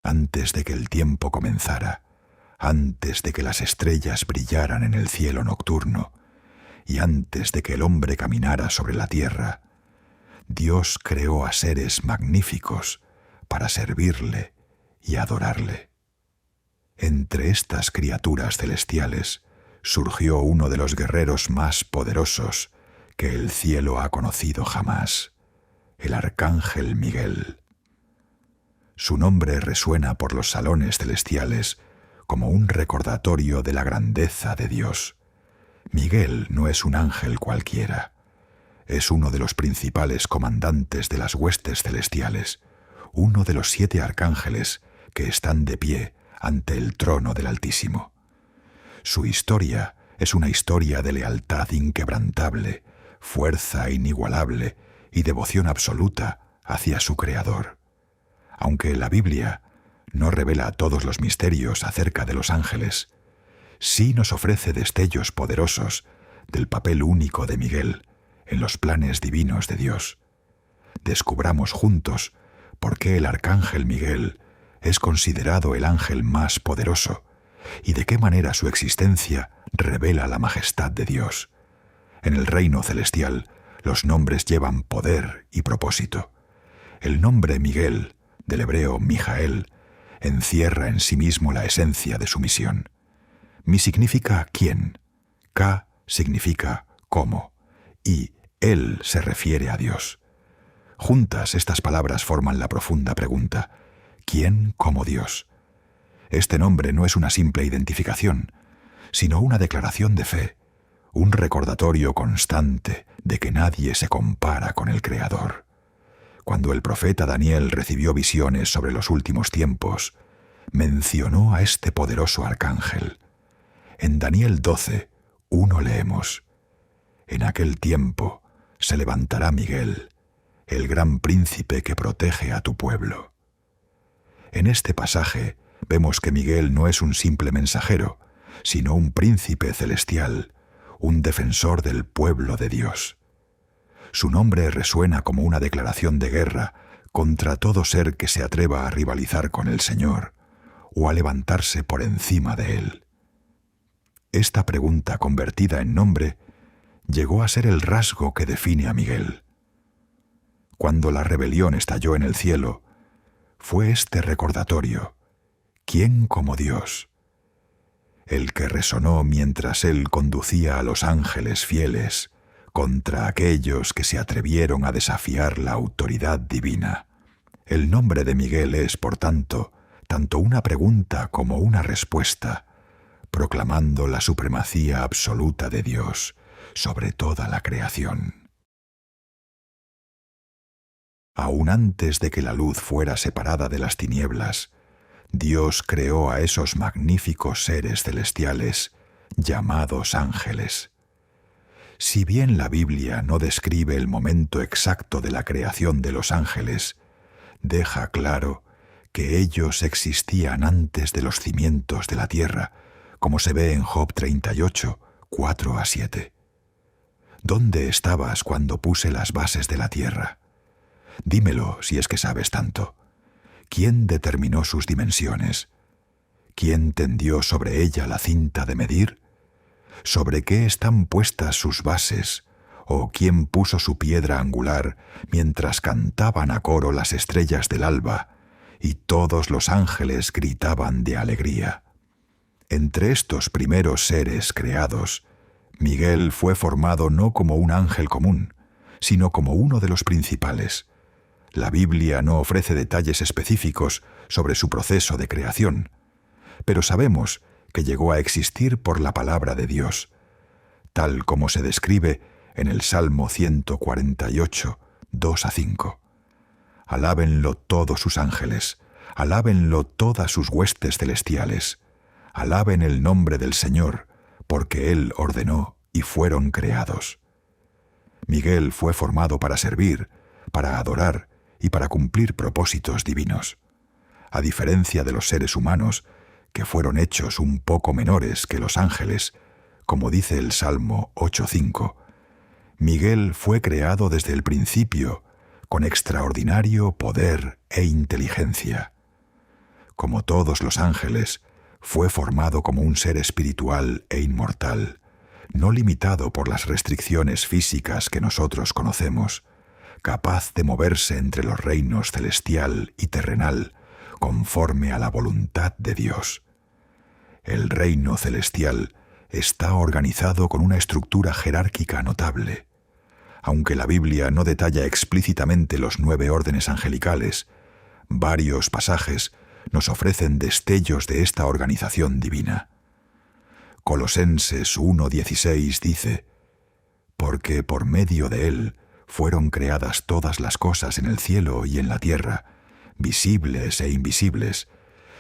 Antes de que el tiempo comenzara, antes de que las estrellas brillaran en el cielo nocturno, y antes de que el hombre caminara sobre la tierra, Dios creó a seres magníficos para servirle y adorarle. Entre estas criaturas celestiales surgió uno de los guerreros más poderosos que el cielo ha conocido jamás, el arcángel Miguel. Su nombre resuena por los salones celestiales como un recordatorio de la grandeza de Dios. Miguel no es un ángel cualquiera. Es uno de los principales comandantes de las huestes celestiales, uno de los 7 arcángeles que están de pie ante el trono del Altísimo. Su historia es una historia de lealtad inquebrantable, fuerza inigualable y devoción absoluta hacia su Creador. Aunque la Biblia no revela todos los misterios acerca de los ángeles, sí nos ofrece destellos poderosos del papel único de Miguel en los planes divinos de Dios. Descubramos juntos por qué el arcángel Miguel es considerado el ángel más poderoso y de qué manera su existencia revela la majestad de Dios. En el reino celestial, los nombres llevan poder y propósito. El nombre Miguel, del hebreo Mijael, encierra en sí mismo la esencia de su misión. Mi significa quién, Ka significa cómo, y él se refiere a Dios. Juntas estas palabras forman la profunda pregunta: ¿quién como Dios? Este nombre no es una simple identificación, sino una declaración de fe, un recordatorio constante de que nadie se compara con el Creador. Cuando el profeta Daniel recibió visiones sobre los últimos tiempos, mencionó a este poderoso arcángel. En Daniel 12:1 leemos: En aquel tiempo se levantará Miguel, el gran príncipe que protege a tu pueblo. En este pasaje vemos que Miguel no es un simple mensajero, sino un príncipe celestial, un defensor del pueblo de Dios. Su nombre resuena como una declaración de guerra contra todo ser que se atreva a rivalizar con el Señor o a levantarse por encima de él. Esta pregunta convertida en nombre llegó a ser el rasgo que define a Miguel. Cuando la rebelión estalló en el cielo, fue este recordatorio: ¿quién como Dios? El que resonó mientras él conducía a los ángeles fieles contra aquellos que se atrevieron a desafiar la autoridad divina. El nombre de Miguel es, por tanto una pregunta como una respuesta, proclamando la supremacía absoluta de Dios sobre toda la creación. Aún antes de que la luz fuera separada de las tinieblas, Dios creó a esos magníficos seres celestiales llamados ángeles. Si bien la Biblia no describe el momento exacto de la creación de los ángeles, deja claro que ellos existían antes de los cimientos de la tierra, como se ve en Job 38:4-7. ¿Dónde estabas cuando puse las bases de la tierra? Dímelo si es que sabes tanto. ¿Quién determinó sus dimensiones? ¿Quién tendió sobre ella la cinta de medir? ¿Sobre qué están puestas sus bases? ¿O quién puso su piedra angular mientras cantaban a coro las estrellas del alba y todos los ángeles gritaban de alegría? Entre estos primeros seres creados, Miguel fue formado no como un ángel común, sino como uno de los principales. La Biblia no ofrece detalles específicos sobre su proceso de creación, pero sabemos que llegó a existir por la palabra de Dios, tal como se describe en el Salmo 148:2-5. Alábenlo todos sus ángeles, alábenlo todas sus huestes celestiales, alaben el nombre del Señor, porque Él ordenó y fueron creados. Miguel fue formado para servir, para adorar y para cumplir propósitos divinos. A diferencia de los seres humanos, que fueron hechos un poco menores que los ángeles, como dice el Salmo 8:5, Miguel fue creado desde el principio con extraordinario poder e inteligencia. como todos los ángeles, fue formado como un ser espiritual e inmortal, no limitado por las restricciones físicas que nosotros conocemos, capaz de moverse entre los reinos celestial y terrenal, conforme a la voluntad de Dios. El reino celestial está organizado con una estructura jerárquica notable. Aunque la Biblia no detalla explícitamente los 9 órdenes angelicales, varios pasajes nos ofrecen destellos de esta organización divina. Colosenses 1:16 dice: «Porque por medio de él fueron creadas todas las cosas en el cielo y en la tierra, visibles e invisibles,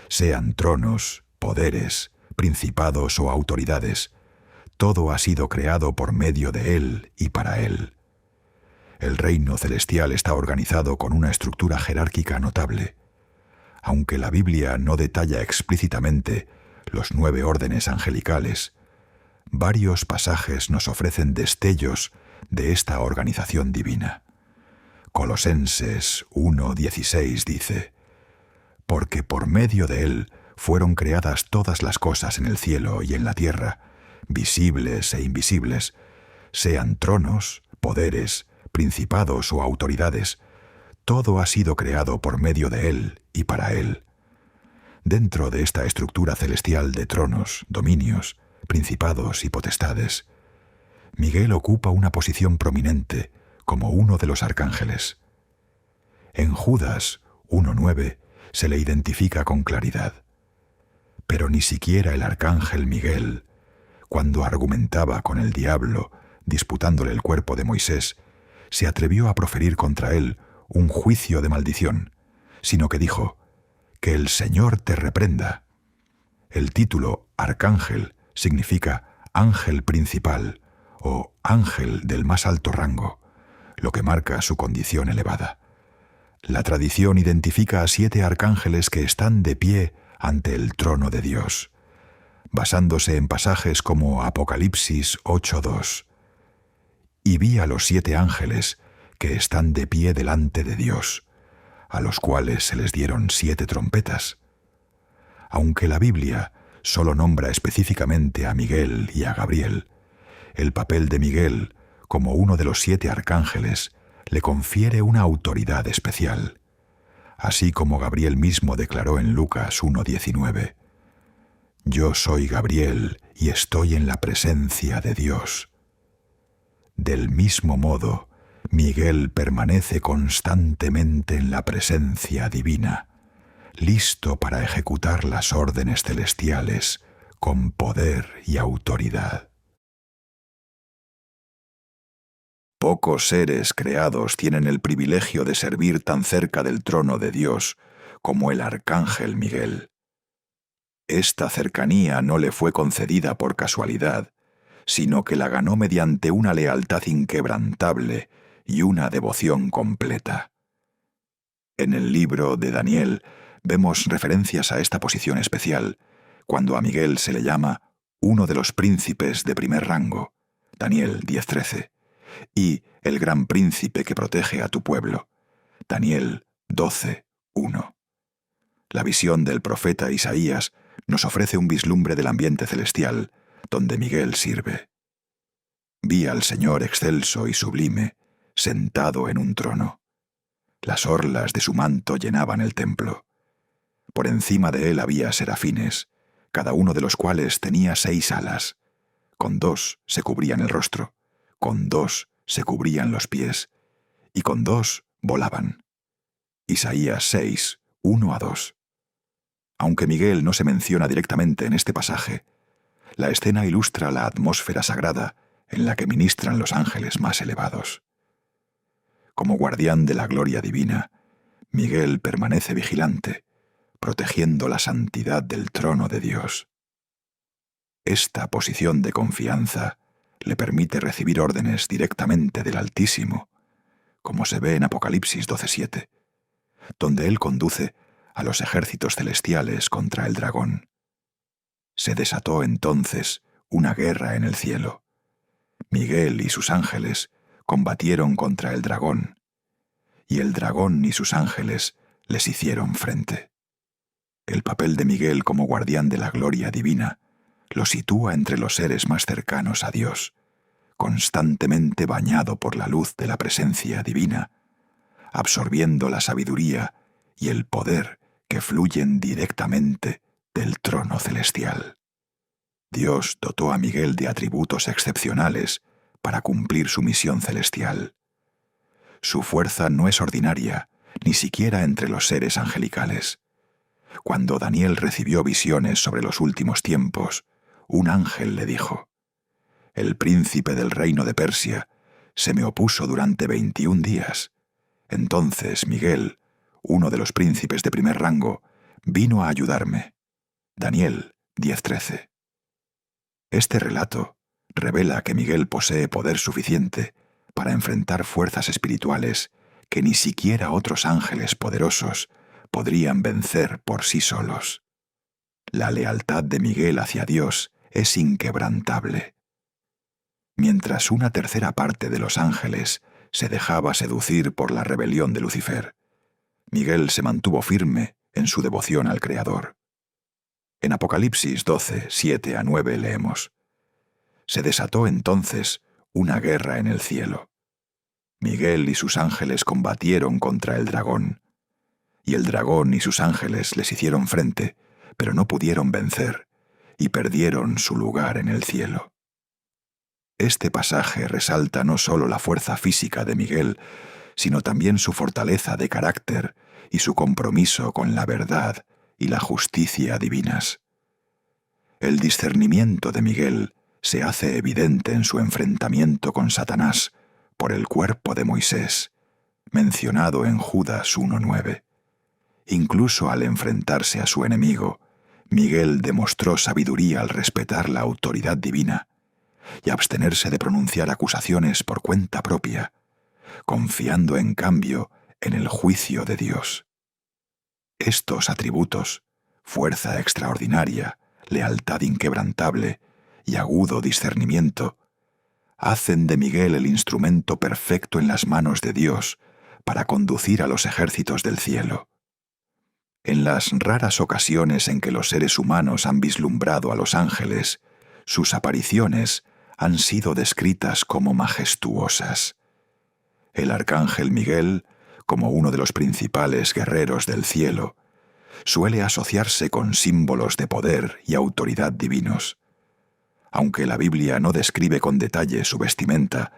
sean tronos, poderes, principados o autoridades. Todo ha sido creado por medio de él y para él». El reino celestial está organizado con una estructura jerárquica notable. Aunque la Biblia no detalla explícitamente los 9 órdenes angelicales, varios pasajes nos ofrecen destellos de esta organización divina. Colosenses 1:16 dice: «Porque por medio de él fueron creadas todas las cosas en el cielo y en la tierra, visibles e invisibles, sean tronos, poderes, principados o autoridades. Todo ha sido creado por medio de él y para él». Dentro de esta estructura celestial de tronos, dominios, principados y potestades, Miguel ocupa una posición prominente como uno de los arcángeles. En Judas 1:9 se le identifica con claridad. Pero ni siquiera el arcángel Miguel, cuando argumentaba con el diablo, disputándole el cuerpo de Moisés, se atrevió a proferir contra él un juicio de maldición, sino que dijo: «Que el Señor te reprenda». El título arcángel significa ángel principal o ángel del más alto rango, lo que marca su condición elevada. La tradición identifica a 7 arcángeles que están de pie ante el trono de Dios, basándose en pasajes como Apocalipsis 8:2. «Y vi a los 7 ángeles que están de pie delante de Dios, a los cuales se les dieron 7 trompetas». Aunque la Biblia solo nombra específicamente a Miguel y a Gabriel, el papel de Miguel, como uno de los 7 arcángeles, le confiere una autoridad especial, así como Gabriel mismo declaró en Lucas 1:19: «Yo soy Gabriel y estoy en la presencia de Dios». Del mismo modo, Miguel permanece constantemente en la presencia divina, listo para ejecutar las órdenes celestiales con poder y autoridad. Pocos seres creados tienen el privilegio de servir tan cerca del trono de Dios como el arcángel Miguel. Esta cercanía no le fue concedida por casualidad, sino que la ganó mediante una lealtad inquebrantable y una devoción completa. En el libro de Daniel vemos referencias a esta posición especial, cuando a Miguel se le llama uno de los príncipes de primer rango, Daniel 10:13, y el gran príncipe que protege a tu pueblo, Daniel 12:1. La visión del profeta Isaías nos ofrece un vislumbre del ambiente celestial, donde Miguel sirve. «Vi al Señor excelso y sublime, sentado en un trono. Las orlas de su manto llenaban el templo. Por encima de él había serafines, cada uno de los cuales tenía 6 alas. Con 2 se cubrían el rostro, con 2 se cubrían los pies, y con 2 volaban». Isaías 6:1-2. Aunque Miguel no se menciona directamente en este pasaje, la escena ilustra la atmósfera sagrada en la que ministran los ángeles más elevados. Como guardián de la gloria divina, Miguel permanece vigilante, protegiendo la santidad del trono de Dios. Esta posición de confianza le permite recibir órdenes directamente del Altísimo, como se ve en Apocalipsis 12:7, donde él conduce a los ejércitos celestiales contra el dragón. Se desató entonces una guerra en el cielo. Miguel y sus ángeles combatieron contra el dragón, y el dragón y sus ángeles les hicieron frente. El papel de Miguel como guardián de la gloria divina lo sitúa entre los seres más cercanos a Dios, constantemente bañado por la luz de la presencia divina, absorbiendo la sabiduría y el poder que fluyen directamente del trono celestial. Dios dotó a Miguel de atributos excepcionales para cumplir su misión celestial. Su fuerza no es ordinaria, ni siquiera entre los seres angelicales. Cuando Daniel recibió visiones sobre los últimos tiempos, un ángel le dijo: «El príncipe del reino de Persia se me opuso durante 21 días. Entonces Miguel, uno de los príncipes de primer rango, vino a ayudarme». Daniel 10:13. Este relato revela que Miguel posee poder suficiente para enfrentar fuerzas espirituales que ni siquiera otros ángeles poderosos podrían vencer por sí solos. La lealtad de Miguel hacia Dios es inquebrantable. Mientras una tercera parte de los ángeles se dejaba seducir por la rebelión de Lucifer, Miguel se mantuvo firme en su devoción al Creador. En Apocalipsis 12, 7-9 leemos: «Se desató entonces una guerra en el cielo. Miguel y sus ángeles combatieron contra el dragón, y el dragón y sus ángeles les hicieron frente, pero no pudieron vencer, y perdieron su lugar en el cielo». Este pasaje resalta no solo la fuerza física de Miguel, sino también su fortaleza de carácter y su compromiso con la verdad y la justicia divinas. El discernimiento de Miguel se hace evidente en su enfrentamiento con Satanás por el cuerpo de Moisés, mencionado en Judas 1:9. Incluso al enfrentarse a su enemigo, Miguel demostró sabiduría al respetar la autoridad divina y abstenerse de pronunciar acusaciones por cuenta propia, confiando en cambio en el juicio de Dios. Estos atributos, fuerza extraordinaria, lealtad inquebrantable y agudo discernimiento, hacen de Miguel el instrumento perfecto en las manos de Dios para conducir a los ejércitos del cielo. En las raras ocasiones en que los seres humanos han vislumbrado a los ángeles, sus apariciones han sido descritas como majestuosas. El arcángel Miguel, como uno de los principales guerreros del cielo, suele asociarse con símbolos de poder y autoridad divinos. Aunque la Biblia no describe con detalle su vestimenta,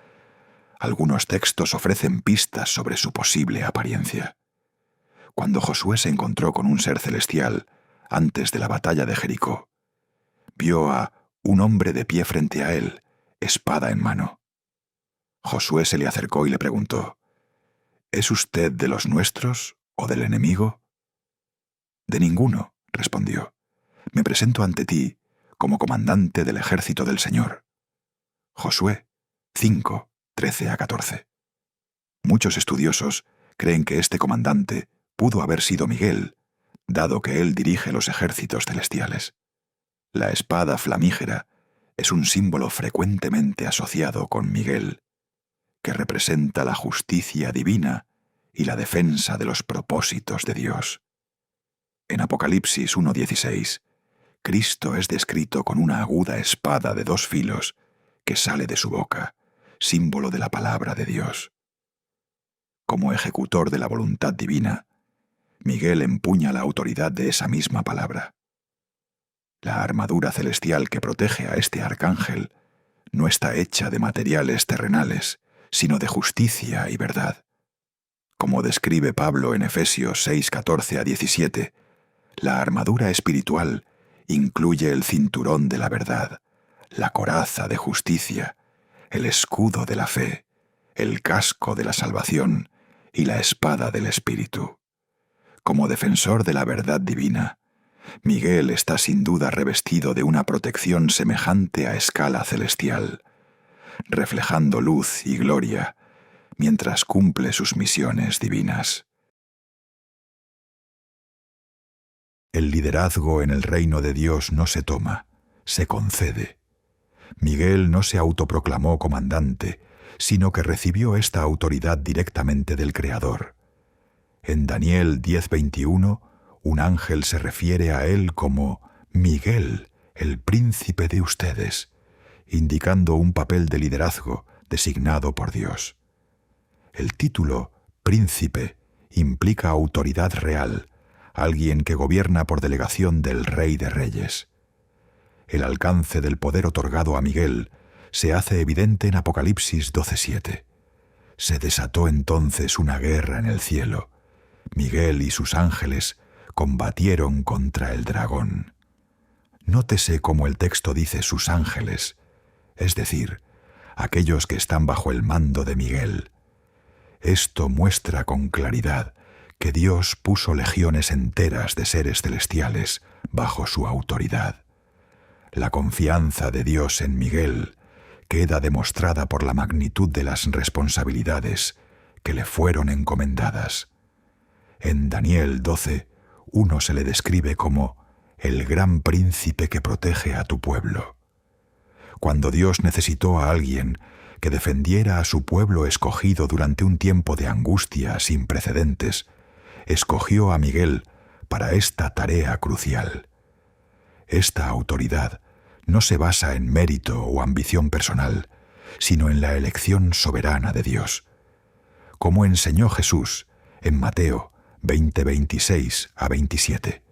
algunos textos ofrecen pistas sobre su posible apariencia. Cuando Josué se encontró con un ser celestial antes de la batalla de Jericó, vio a un hombre de pie frente a él, espada en mano. Josué se le acercó y le preguntó: «¿Es usted de los nuestros o del enemigo?». «De ninguno», respondió. «Me presento ante ti como comandante del ejército del Señor». Josué 5, 13-14. Muchos estudiosos creen que este comandante pudo haber sido Miguel, dado que él dirige los ejércitos celestiales. La espada flamígera es un símbolo frecuentemente asociado con Miguel, que representa la justicia divina y la defensa de los propósitos de Dios. En Apocalipsis 1:16, Cristo es descrito con una aguda espada de 2 filos que sale de su boca, símbolo de la palabra de Dios. Como ejecutor de la voluntad divina, Miguel empuña la autoridad de esa misma palabra. La armadura celestial que protege a este arcángel no está hecha de materiales terrenales, sino de justicia y verdad. Como describe Pablo en Efesios 6:14-17, la armadura espiritual incluye el cinturón de la verdad, la coraza de justicia, el escudo de la fe, el casco de la salvación y la espada del Espíritu. Como defensor de la verdad divina, Miguel está sin duda revestido de una protección semejante a escala celestial, reflejando luz y gloria mientras cumple sus misiones divinas. El liderazgo en el reino de Dios no se toma, se concede. Miguel no se autoproclamó comandante, sino que recibió esta autoridad directamente del Creador. En Daniel 10:21, Un ángel se refiere a él como Miguel, el príncipe de ustedes, indicando un papel de liderazgo designado por Dios. El título príncipe implica autoridad real, alguien que gobierna por delegación del Rey de Reyes. El alcance del poder otorgado a Miguel se hace evidente en Apocalipsis 12:7. Se desató entonces una guerra en el cielo. Miguel y sus ángeles combatieron contra el dragón. Nótese cómo el texto dice sus ángeles, es decir, aquellos que están bajo el mando de Miguel. Esto muestra con claridad que Dios puso legiones enteras de seres celestiales bajo su autoridad. La confianza de Dios en Miguel queda demostrada por la magnitud de las responsabilidades que le fueron encomendadas. En Daniel 12, uno se le describe como el gran príncipe que protege a tu pueblo. Cuando Dios necesitó a alguien que defendiera a su pueblo escogido durante un tiempo de angustia sin precedentes, escogió a Miguel para esta tarea crucial. Esta autoridad no se basa en mérito o ambición personal, sino en la elección soberana de Dios. Como enseñó Jesús en Mateo 20:26-27.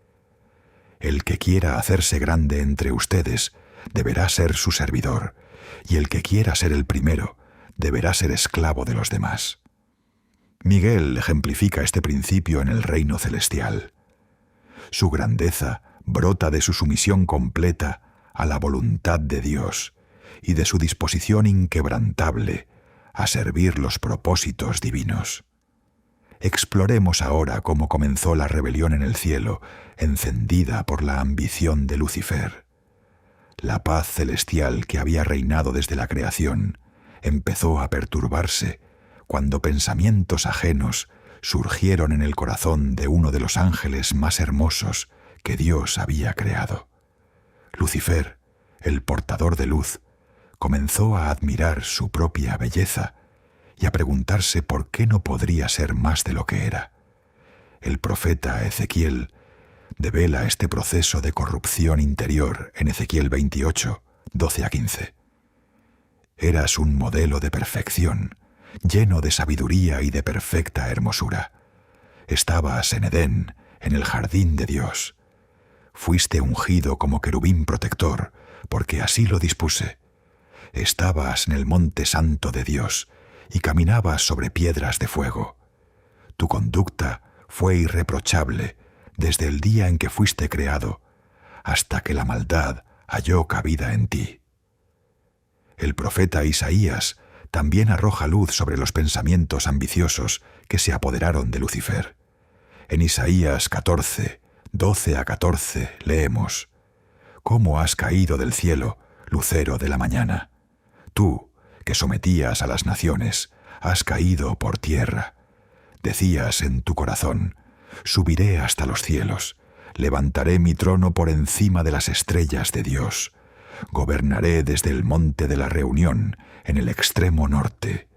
El que quiera hacerse grande entre ustedes deberá ser su servidor, y el que quiera ser el primero deberá ser esclavo de los demás. Miguel ejemplifica este principio en el reino celestial. Su grandeza brota de su sumisión completa a la voluntad de Dios y de su disposición inquebrantable a servir los propósitos divinos. Exploremos ahora cómo comenzó la rebelión en el cielo, encendida por la ambición de Lucifer. La paz celestial que había reinado desde la creación empezó a perturbarse cuando pensamientos ajenos surgieron en el corazón de uno de los ángeles más hermosos que Dios había creado. Lucifer, el portador de luz, comenzó a admirar su propia belleza y a preguntarse por qué no podría ser más de lo que era. El profeta Ezequiel devela este proceso de corrupción interior en Ezequiel 28, 12-15. Eras un modelo de perfección, lleno de sabiduría y de perfecta hermosura. Estabas en Edén, en el jardín de Dios. Fuiste ungido como querubín protector, porque así lo dispuse. Estabas en el monte santo de Dios y caminabas sobre piedras de fuego. Tu conducta fue irreprochable desde el día en que fuiste creado, hasta que la maldad halló cabida en ti. El profeta Isaías también arroja luz sobre los pensamientos ambiciosos que se apoderaron de Lucifer. En Isaías 14, 12-14 leemos: «¿Cómo has caído del cielo, lucero de la mañana? Tú, que sometías a las naciones, has caído por tierra. Decías en tu corazón: subiré hasta los cielos, levantaré mi trono por encima de las estrellas de Dios. Gobernaré desde el monte de la reunión, en el extremo norte.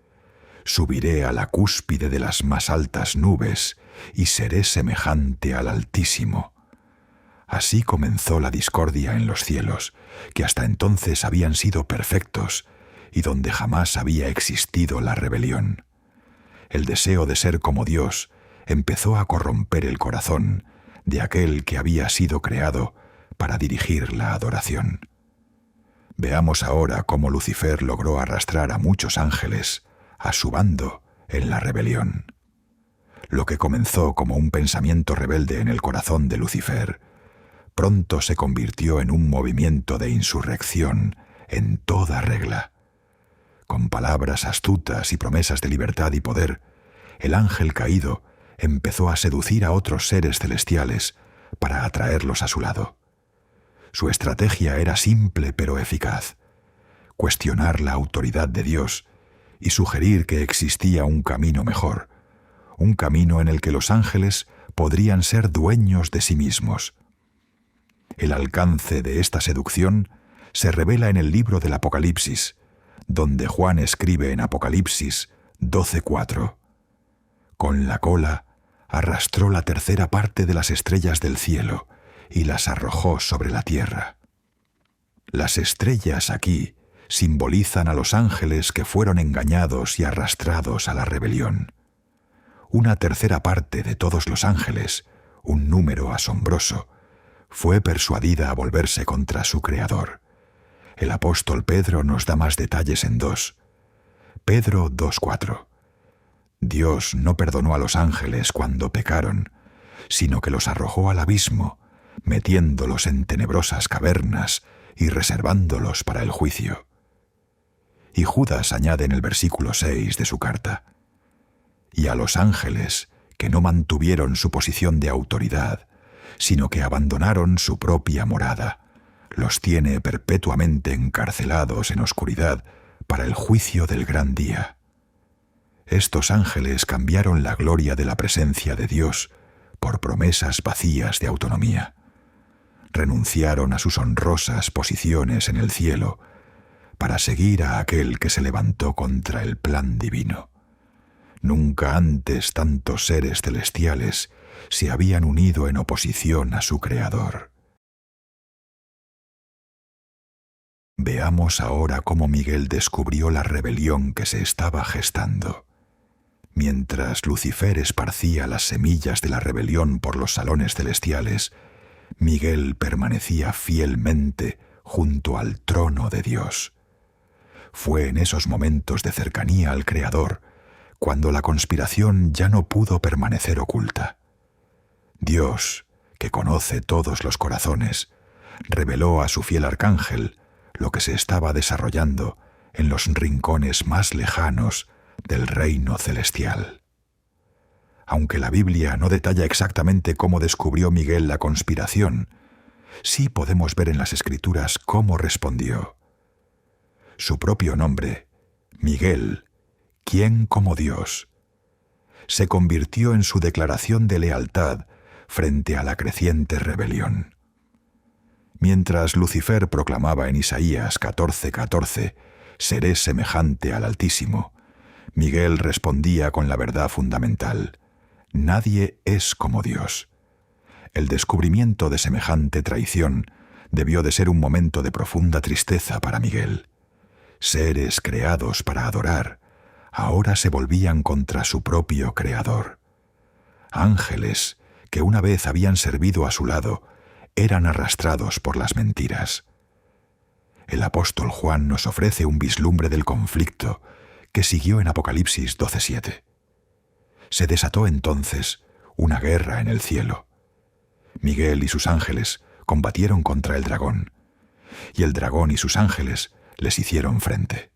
Subiré a la cúspide de las más altas nubes y seré semejante al Altísimo». Así comenzó la discordia en los cielos, que hasta entonces habían sido perfectos y donde jamás había existido la rebelión. El deseo de ser como Dios empezó a corromper el corazón de aquel que había sido creado para dirigir la adoración. Veamos ahora cómo Lucifer logró arrastrar a muchos ángeles a su bando en la rebelión. Lo que comenzó como un pensamiento rebelde en el corazón de Lucifer, pronto se convirtió en un movimiento de insurrección en toda regla. Con palabras astutas y promesas de libertad y poder, el ángel caído empezó a seducir a otros seres celestiales para atraerlos a su lado. Su estrategia era simple pero eficaz: cuestionar la autoridad de Dios y sugerir que existía un camino mejor, un camino en el que los ángeles podrían ser dueños de sí mismos. El alcance de esta seducción se revela en el libro del Apocalipsis, donde Juan escribe en Apocalipsis 12:4: «Con la cola arrastró la tercera parte de las estrellas del cielo y las arrojó sobre la tierra. Las estrellas aquí simbolizan a los ángeles que fueron engañados y arrastrados a la rebelión. Una tercera parte de todos los ángeles, un número asombroso, fue persuadida a volverse contra su Creador. El apóstol Pedro nos da más detalles en 2. Pedro 2:4. Dios no perdonó a los ángeles cuando pecaron, sino que los arrojó al abismo, metiéndolos en tenebrosas cavernas y reservándolos para el juicio. Y Judas añade en el versículo 6 de su carta: y a los ángeles que no mantuvieron su posición de autoridad, sino que abandonaron su propia morada, los tiene perpetuamente encarcelados en oscuridad para el juicio del gran día. Estos ángeles cambiaron la gloria de la presencia de Dios por promesas vacías de autonomía. Renunciaron a sus honrosas posiciones en el cielo para seguir a aquel que se levantó contra el plan divino. Nunca antes tantos seres celestiales se habían unido en oposición a su Creador. Veamos ahora cómo Miguel descubrió la rebelión que se estaba gestando. Mientras Lucifer esparcía las semillas de la rebelión por los salones celestiales, Miguel permanecía fielmente junto al trono de Dios. Fue en esos momentos de cercanía al Creador cuando la conspiración ya no pudo permanecer oculta. Dios, que conoce todos los corazones, reveló a su fiel arcángel lo que se estaba desarrollando en los rincones más lejanos del reino celestial. Aunque la Biblia no detalla exactamente cómo descubrió Miguel la conspiración, sí podemos ver en las Escrituras cómo respondió. Su propio nombre, Miguel, ¿quién como Dios?, se convirtió en su declaración de lealtad frente a la creciente rebelión. Mientras Lucifer proclamaba en Isaías 14:14, «Seré semejante al Altísimo», Miguel respondía con la verdad fundamental: «Nadie es como Dios». El descubrimiento de semejante traición debió de ser un momento de profunda tristeza para Miguel. Seres creados para adorar, ahora se volvían contra su propio Creador. Ángeles que una vez habían servido a su lado eran arrastrados por las mentiras. El apóstol Juan nos ofrece un vislumbre del conflicto que siguió en Apocalipsis 12:7. Se desató entonces una guerra en el cielo. Miguel y sus ángeles combatieron contra el dragón, y el dragón y sus ángeles les hicieron frente.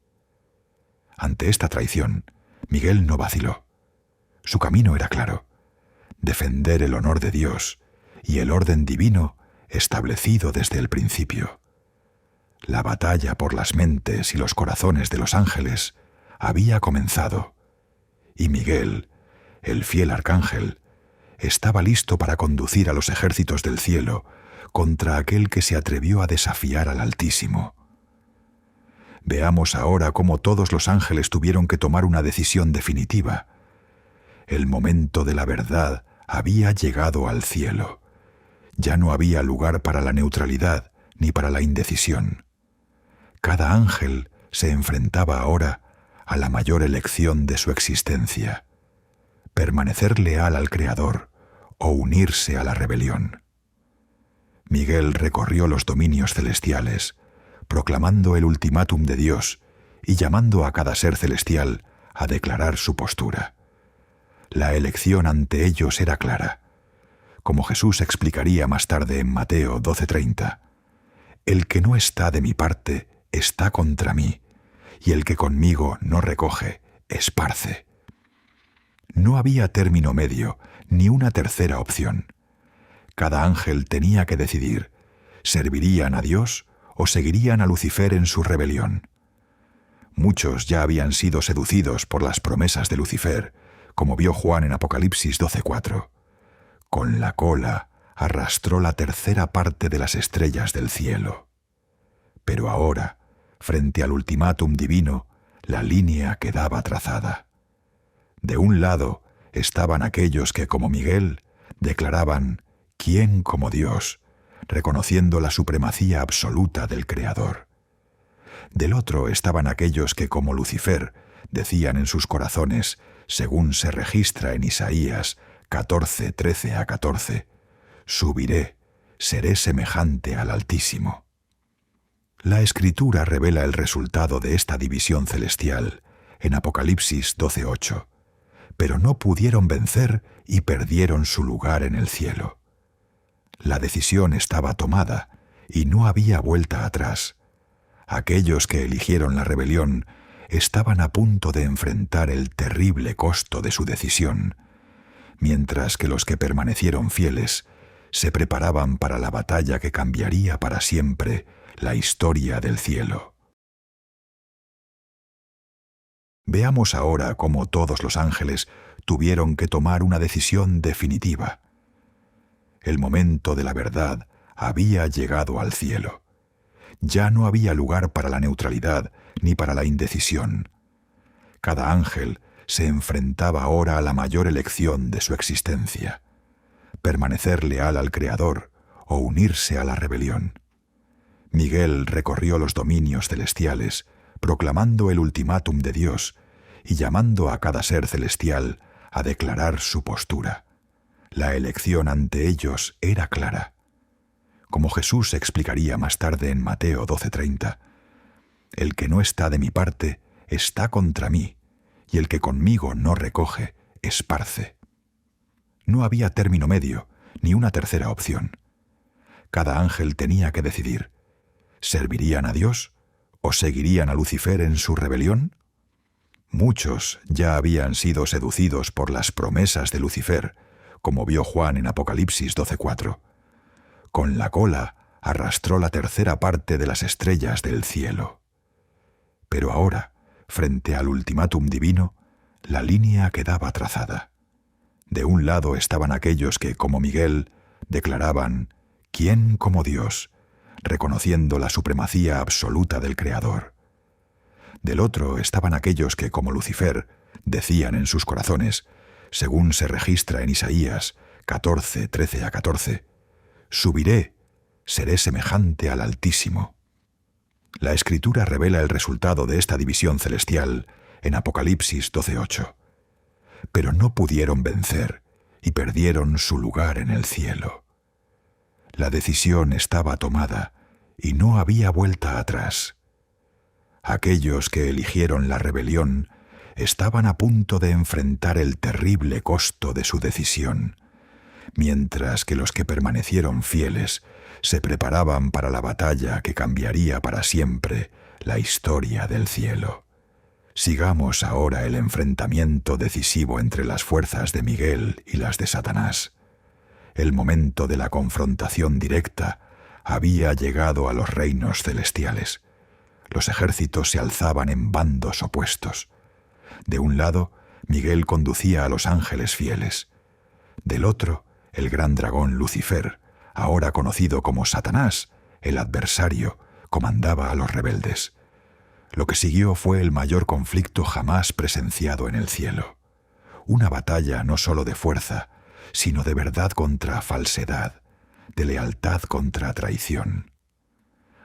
Ante esta traición, Miguel no vaciló. Su camino era claro: defender el honor de Dios y el orden divino establecido desde el principio. La batalla por las mentes y los corazones de los ángeles había comenzado, y Miguel, el fiel arcángel, estaba listo para conducir a los ejércitos del cielo contra aquel que se atrevió a desafiar al Altísimo. Veamos ahora cómo todos los ángeles tuvieron que tomar una decisión definitiva. El momento de la verdad había llegado al cielo. Ya no había lugar para la neutralidad ni para la indecisión. Cada ángel se enfrentaba ahora a la mayor elección de su existencia: permanecer leal al Creador o unirse a la rebelión. Miguel recorrió los dominios celestiales, proclamando el ultimátum de Dios y llamando a cada ser celestial a declarar su postura. La elección ante ellos era clara. Como Jesús explicaría más tarde en Mateo 12:30, «El que no está de mi parte está contra mí, y el que conmigo no recoge, esparce». No había término medio, ni una tercera opción. Cada ángel tenía que decidir: ¿servirían a Dios o seguirían a Lucifer en su rebelión? Muchos ya habían sido seducidos por las promesas de Lucifer, como vio Juan en Apocalipsis 12:4. Con la cola arrastró la tercera parte de las estrellas del cielo. Pero ahora, frente al ultimátum divino, la línea quedaba trazada. De un lado estaban aquellos que, como Miguel, declaraban «¿Quién como Dios?», reconociendo la supremacía absoluta del Creador. Del otro estaban aquellos que, como Lucifer, decían en sus corazones, según se registra en Isaías 14, 13 a 14, «Subiré, seré semejante al Altísimo». La Escritura revela el resultado de esta división celestial en Apocalipsis 12:8, pero no pudieron vencer y perdieron su lugar en el cielo. La decisión estaba tomada y no había vuelta atrás. Aquellos que eligieron la rebelión estaban a punto de enfrentar el terrible costo de su decisión, mientras que los que permanecieron fieles se preparaban para la batalla que cambiaría para siempre la historia del cielo. Veamos ahora cómo todos los ángeles tuvieron que tomar una decisión definitiva. El momento de la verdad había llegado al cielo. Ya no había lugar para la neutralidad ni para la indecisión. Cada ángel se enfrentaba ahora a la mayor elección de su existencia: permanecer leal al Creador o unirse a la rebelión. Miguel recorrió los dominios celestiales, proclamando el ultimátum de Dios y llamando a cada ser celestial a declarar su postura. La elección ante ellos era clara. Como Jesús explicaría más tarde en Mateo 12:30, «El que no está de mi parte está contra mí, y el que conmigo no recoge, esparce». No había término medio, ni una tercera opción. Cada ángel tenía que decidir: ¿servirían a Dios o seguirían a Lucifer en su rebelión? Muchos ya habían sido seducidos por las promesas de Lucifer, como vio Juan en Apocalipsis 12:4. Con la cola arrastró la tercera parte de las estrellas del cielo. Pero ahora, frente al ultimátum divino, la línea quedaba trazada. De un lado estaban aquellos que, como Miguel, declaraban «¿Quién como Dios?», reconociendo la supremacía absoluta del Creador. Del otro estaban aquellos que, como Lucifer, decían en sus corazones, según se registra en Isaías 14, 13 a 14, «Subiré, seré semejante al Altísimo». La Escritura revela el resultado de esta división celestial en Apocalipsis 12:8. Pero no pudieron vencer y perdieron su lugar en el cielo. La decisión estaba tomada y no había vuelta atrás. Aquellos que eligieron la rebelión estaban a punto de enfrentar el terrible costo de su decisión, mientras que los que permanecieron fieles se preparaban para la batalla que cambiaría para siempre la historia del cielo. Sigamos ahora el enfrentamiento decisivo entre las fuerzas de Miguel y las de Satanás. El momento de la confrontación directa había llegado a los reinos celestiales. Los ejércitos se alzaban en bandos opuestos. De un lado, Miguel conducía a los ángeles fieles. Del otro, el gran dragón Lucifer, ahora conocido como Satanás, el adversario, comandaba a los rebeldes. Lo que siguió fue el mayor conflicto jamás presenciado en el cielo. Una batalla no solo de fuerza, sino de verdad contra falsedad, de lealtad contra traición.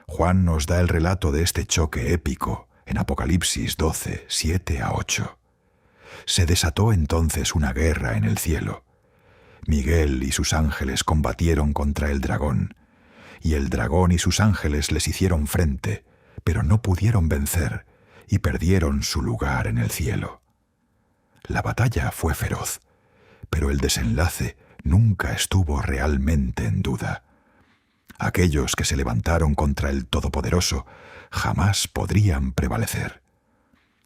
Juan nos da el relato de este choque épico en Apocalipsis 12, 7 a 8. Se desató entonces una guerra en el cielo. Miguel y sus ángeles combatieron contra el dragón, y el dragón y sus ángeles les hicieron frente, pero no pudieron vencer y perdieron su lugar en el cielo. La batalla fue feroz, pero el desenlace nunca estuvo realmente en duda. Aquellos que se levantaron contra el Todopoderoso jamás podrían prevalecer.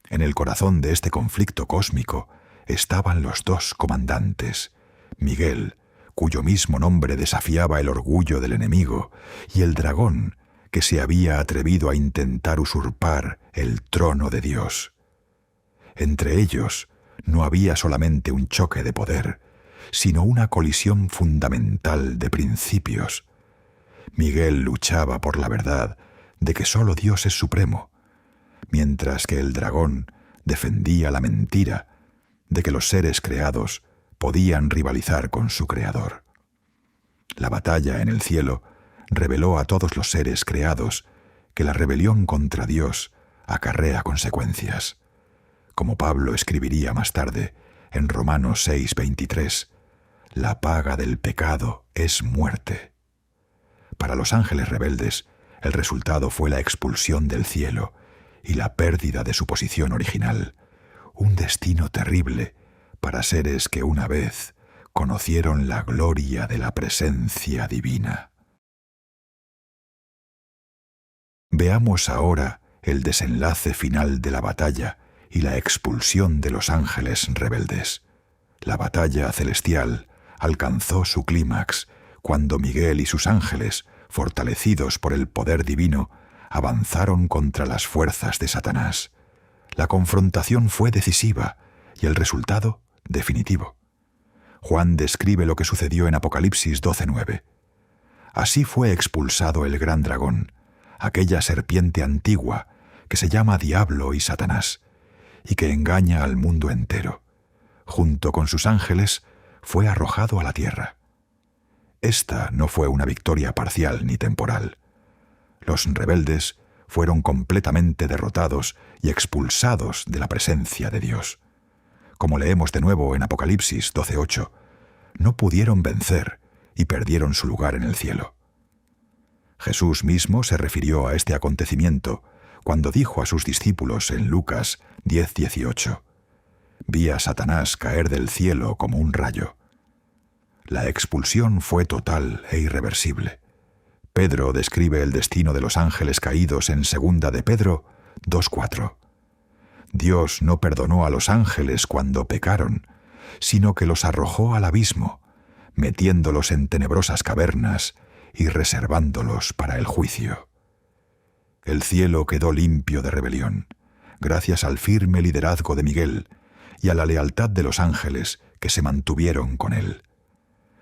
En el corazón de este conflicto cósmico estaban los dos comandantes, Miguel, cuyo mismo nombre desafiaba el orgullo del enemigo, y el dragón, que se había atrevido a intentar usurpar el trono de Dios. Entre ellos no había solamente un choque de poder, sino una colisión fundamental de principios. Miguel luchaba por la verdad de que solo Dios es supremo, mientras que el dragón defendía la mentira de que los seres creados podían rivalizar con su Creador. La batalla en el cielo reveló a todos los seres creados que la rebelión contra Dios acarrea consecuencias. Como Pablo escribiría más tarde en Romanos 6:23, la paga del pecado es muerte. Para los ángeles rebeldes, el resultado fue la expulsión del cielo y la pérdida de su posición original, un destino terrible para seres que una vez conocieron la gloria de la presencia divina. Veamos ahora el desenlace final de la batalla y la expulsión de los ángeles rebeldes. La batalla celestial alcanzó su clímax cuando Miguel y sus ángeles, fortalecidos por el poder divino, avanzaron contra las fuerzas de Satanás. La confrontación fue decisiva y el resultado definitivo. Juan describe lo que sucedió en Apocalipsis 12:9. Así fue expulsado el gran dragón, aquella serpiente antigua que se llama Diablo y Satanás, y que engaña al mundo entero. Junto con sus ángeles, fue arrojado a la tierra. Esta no fue una victoria parcial ni temporal. Los rebeldes fueron completamente derrotados y expulsados de la presencia de Dios. Como leemos de nuevo en Apocalipsis 12:8, no pudieron vencer y perdieron su lugar en el cielo. Jesús mismo se refirió a este acontecimiento cuando dijo a sus discípulos en Lucas 10:18, «Vi a Satanás caer del cielo como un rayo». La expulsión fue total e irreversible. Pedro describe el destino de los ángeles caídos en 2 de Pedro 2:4. Dios no perdonó a los ángeles cuando pecaron, sino que los arrojó al abismo, metiéndolos en tenebrosas cavernas y reservándolos para el juicio. El cielo quedó limpio de rebelión, gracias al firme liderazgo de Miguel y a la lealtad de los ángeles que se mantuvieron con él.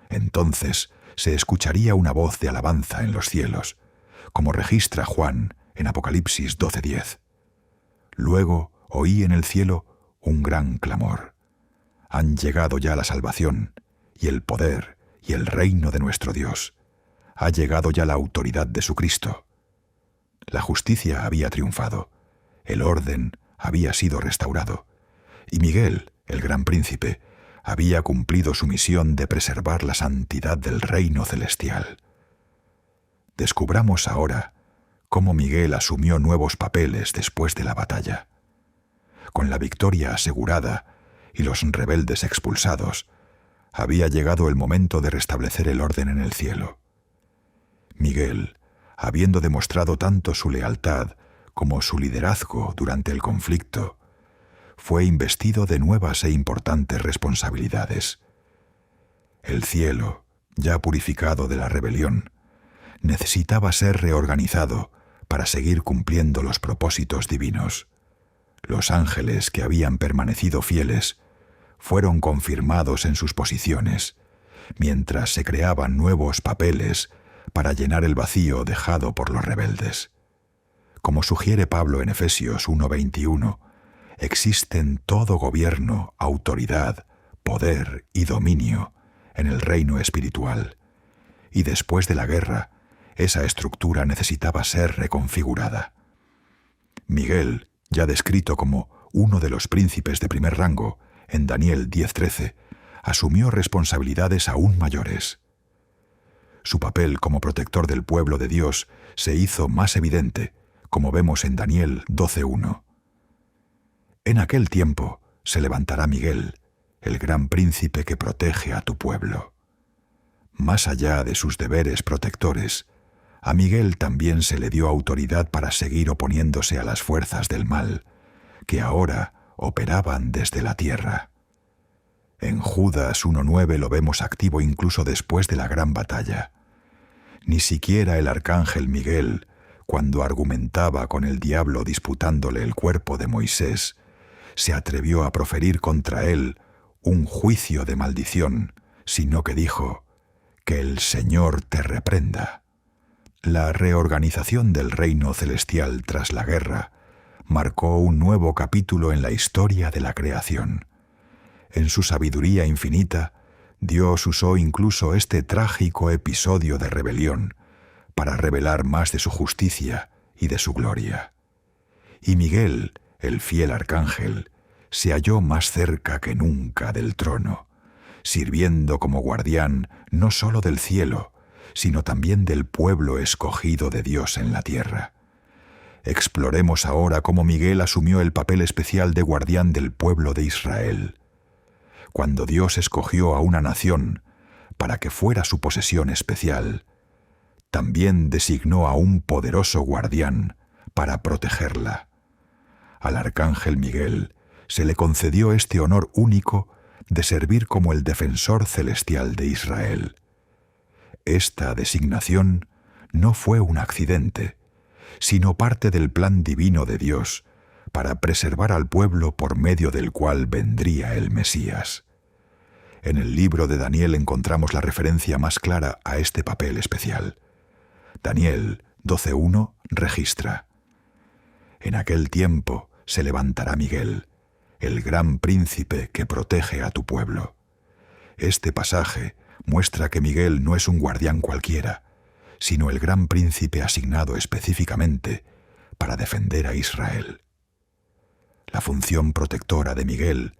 Entonces se escucharía una voz de alabanza en los cielos, como registra Juan en Apocalipsis 12:10. Luego oí en el cielo un gran clamor. Han llegado ya la salvación, y el poder, y el reino de nuestro Dios. Ha llegado ya la autoridad de su Cristo. La justicia había triunfado, el orden había sido restaurado, y Miguel, el gran príncipe, había cumplido su misión de preservar la santidad del reino celestial. Descubramos ahora cómo Miguel asumió nuevos papeles después de la batalla. Con la victoria asegurada y los rebeldes expulsados, había llegado el momento de restablecer el orden en el cielo. Miguel, habiendo demostrado tanto su lealtad como su liderazgo durante el conflicto, fue investido de nuevas e importantes responsabilidades. El cielo, ya purificado de la rebelión, necesitaba ser reorganizado para seguir cumpliendo los propósitos divinos. Los ángeles que habían permanecido fieles fueron confirmados en sus posiciones, mientras se creaban nuevos papeles para llenar el vacío dejado por los rebeldes. Como sugiere Pablo en Efesios 1:21, existen todo gobierno, autoridad, poder y dominio en el reino espiritual, y después de la guerra, esa estructura necesitaba ser reconfigurada. Miguel, ya descrito como uno de los príncipes de primer rango, en Daniel 10:13, asumió responsabilidades aún mayores. Su papel como protector del pueblo de Dios se hizo más evidente, como vemos en Daniel 12:1. En aquel tiempo se levantará Miguel, el gran príncipe que protege a tu pueblo. Más allá de sus deberes protectores, a Miguel también se le dio autoridad para seguir oponiéndose a las fuerzas del mal, que ahora operaban desde la tierra. En Judas 1:9 lo vemos activo incluso después de la gran batalla. Ni siquiera el arcángel Miguel, cuando argumentaba con el diablo disputándole el cuerpo de Moisés, se atrevió a proferir contra él un juicio de maldición, sino que dijo: «Que el Señor te reprenda». La reorganización del reino celestial tras la guerra marcó un nuevo capítulo en la historia de la creación. En su sabiduría infinita, Dios usó incluso este trágico episodio de rebelión para revelar más de su justicia y de su gloria. Y Miguel, el fiel arcángel, se halló más cerca que nunca del trono, sirviendo como guardián no solo del cielo, sino también del pueblo escogido de Dios en la tierra. Exploremos ahora cómo Miguel asumió el papel especial de guardián del pueblo de Israel. Cuando Dios escogió a una nación para que fuera su posesión especial, también designó a un poderoso guardián para protegerla. Al arcángel Miguel se le concedió este honor único de servir como el defensor celestial de Israel. Esta designación no fue un accidente, sino parte del plan divino de Dios para preservar al pueblo por medio del cual vendría el Mesías. En el libro de Daniel encontramos la referencia más clara a este papel especial. Daniel 12:1 registra: En aquel tiempo se levantará Miguel, el gran príncipe que protege a tu pueblo. Este pasaje muestra que Miguel no es un guardián cualquiera, sino el gran príncipe asignado específicamente para defender a Israel. La función protectora de Miguel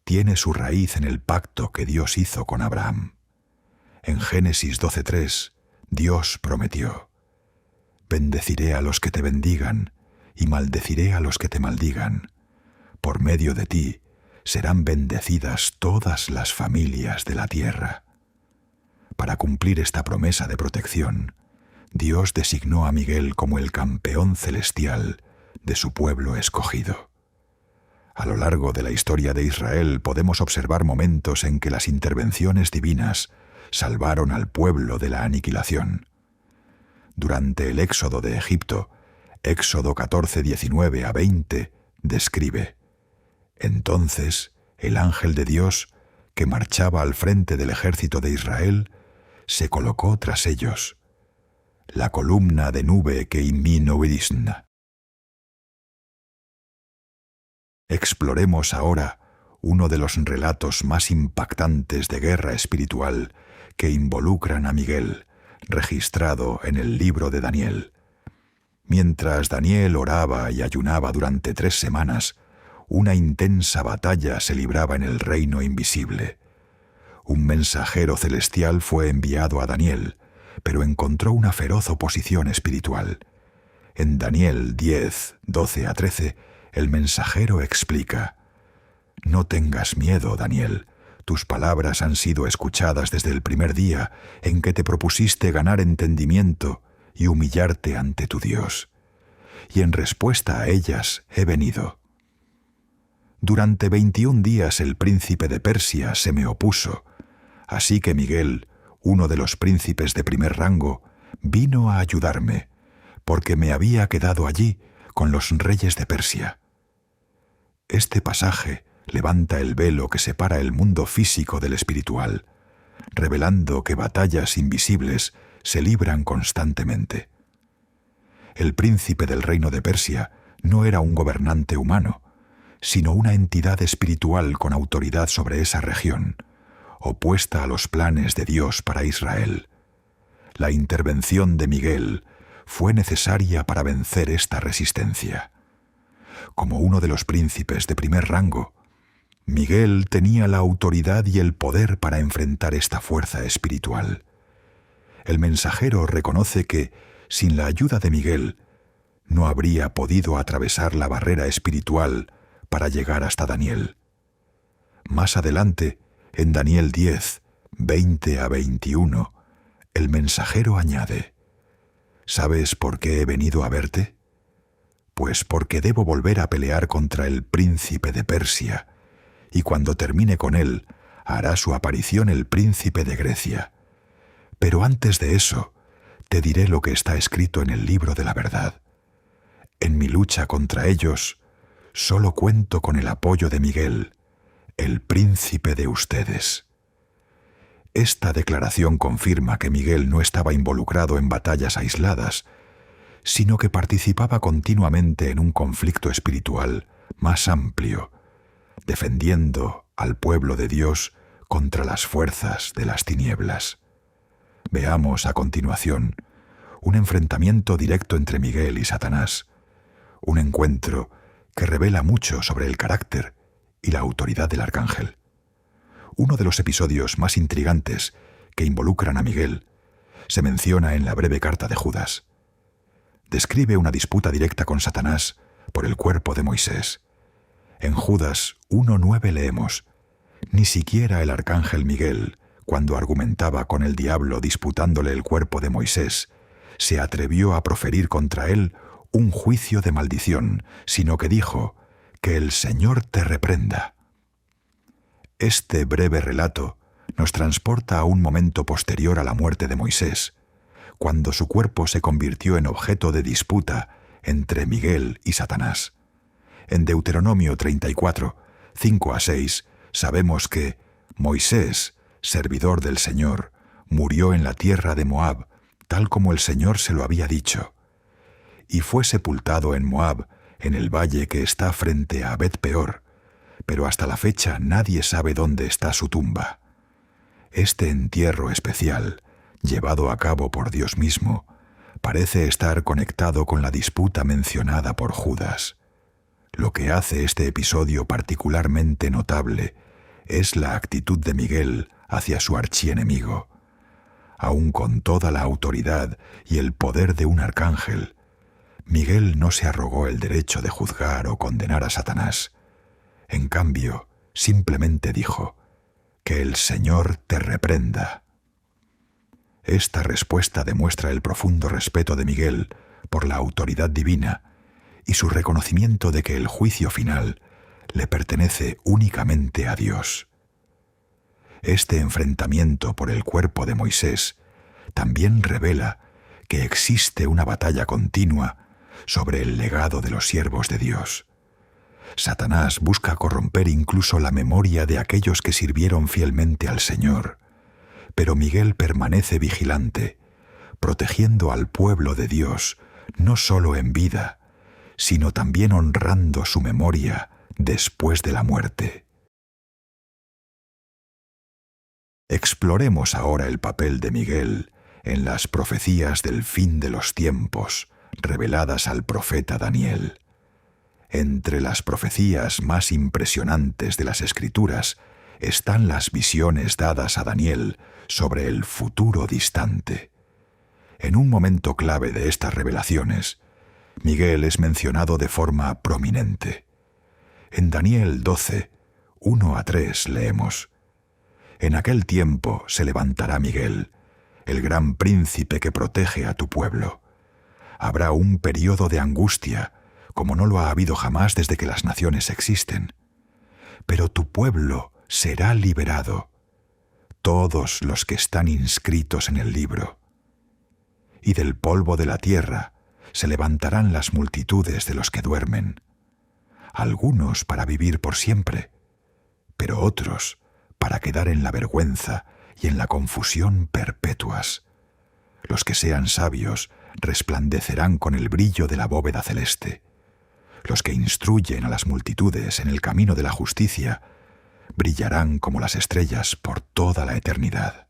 tiene su raíz en el pacto que Dios hizo con Abraham. En Génesis 12:3, Dios prometió: Bendeciré a los que te bendigan y maldeciré a los que te maldigan. Por medio de ti serán bendecidas todas las familias de la tierra. Para cumplir esta promesa de protección, Dios designó a Miguel como el campeón celestial de su pueblo escogido. A lo largo de la historia de Israel podemos observar momentos en que las intervenciones divinas salvaron al pueblo de la aniquilación. Durante el éxodo de Egipto, Éxodo 14:19-20, describe: Entonces el ángel de Dios, que marchaba al frente del ejército de Israel, se colocó tras ellos. La columna de nube que iminovidisna. Exploremos ahora uno de los relatos más impactantes de guerra espiritual que involucran a Miguel, registrado en el libro de Daniel. Mientras Daniel oraba y ayunaba durante 3 semanas, una intensa batalla se libraba en el reino invisible. Un mensajero celestial fue enviado a Daniel, pero encontró una feroz oposición espiritual. En Daniel 10:12-13, el mensajero explica: No tengas miedo, Daniel. Tus palabras han sido escuchadas desde el primer día en que te propusiste ganar entendimiento y humillarte ante tu Dios. Y en respuesta a ellas he venido. Durante 21 días el príncipe de Persia se me opuso, así que Miguel, uno de los príncipes de primer rango, vino a ayudarme, porque me había quedado allí con los reyes de Persia. Este pasaje levanta el velo que separa el mundo físico del espiritual, revelando que batallas invisibles se libran constantemente. El príncipe del reino de Persia no era un gobernante humano, sino una entidad espiritual con autoridad sobre esa región, opuesta a los planes de Dios para Israel. La intervención de Miguel fue necesaria para vencer esta resistencia. Como uno de los príncipes de primer rango, Miguel tenía la autoridad y el poder para enfrentar esta fuerza espiritual. El mensajero reconoce que, sin la ayuda de Miguel, no habría podido atravesar la barrera espiritual para llegar hasta Daniel. Más adelante, en Daniel 10:20-21, el mensajero añade: ¿Sabes por qué he venido a verte? Pues porque debo volver a pelear contra el príncipe de Persia, y cuando termine con él, hará su aparición el príncipe de Grecia. Pero antes de eso, te diré lo que está escrito en el libro de la verdad. En mi lucha contra ellos, solo cuento con el apoyo de Miguel, el príncipe de ustedes. Esta declaración confirma que Miguel no estaba involucrado en batallas aisladas, sino que participaba continuamente en un conflicto espiritual más amplio, defendiendo al pueblo de Dios contra las fuerzas de las tinieblas. Veamos a continuación un enfrentamiento directo entre Miguel y Satanás, un encuentro que revela mucho sobre el carácter y la autoridad del arcángel. Uno de los episodios más intrigantes que involucran a Miguel se menciona en la breve carta de Judas. Describe una disputa directa con Satanás por el cuerpo de Moisés. En Judas 1:9 leemos: «Ni siquiera el arcángel Miguel, cuando argumentaba con el diablo disputándole el cuerpo de Moisés, se atrevió a proferir contra él un juicio de maldición, sino que dijo: que el Señor te reprenda». Este breve relato nos transporta a un momento posterior a la muerte de Moisés, cuando su cuerpo se convirtió en objeto de disputa entre Miguel y Satanás. En Deuteronomio 34, 5-6, sabemos que Moisés, servidor del Señor, murió en la tierra de Moab, tal como el Señor se lo había dicho, y fue sepultado en Moab, en el valle que está frente a Bet-peor, pero hasta la fecha nadie sabe dónde está su tumba. Este entierro especial, llevado a cabo por Dios mismo, parece estar conectado con la disputa mencionada por Judas. Lo que hace este episodio particularmente notable es la actitud de Miguel hacia su archienemigo. Aun con toda la autoridad y el poder de un arcángel, Miguel no se arrogó el derecho de juzgar o condenar a Satanás. En cambio, simplemente dijo: «Que el Señor te reprenda». Esta respuesta demuestra el profundo respeto de Miguel por la autoridad divina y su reconocimiento de que el juicio final le pertenece únicamente a Dios. Este enfrentamiento por el cuerpo de Moisés también revela que existe una batalla continua sobre el legado de los siervos de Dios. Satanás busca corromper incluso la memoria de aquellos que sirvieron fielmente al Señor, pero Miguel permanece vigilante, protegiendo al pueblo de Dios no solo en vida, sino también honrando su memoria después de la muerte. Exploremos ahora el papel de Miguel en las profecías del fin de los tiempos reveladas al profeta Daniel. Entre las profecías más impresionantes de las Escrituras están las visiones dadas a Daniel sobre el futuro distante. En un momento clave de estas revelaciones, Miguel es mencionado de forma prominente. En Daniel 12, 1-3 leemos: «En aquel tiempo se levantará Miguel, el gran príncipe que protege a tu pueblo. Habrá un periodo de angustia, como no lo ha habido jamás desde que las naciones existen. Pero tu pueblo será liberado, todos los que están inscritos en el libro. Y del polvo de la tierra se levantarán las multitudes de los que duermen, algunos para vivir por siempre, pero otros para quedar en la vergüenza y en la confusión perpetuas. Los que sean sabios resplandecerán con el brillo de la bóveda celeste. Los que instruyen a las multitudes en el camino de la justicia brillarán como las estrellas por toda la eternidad».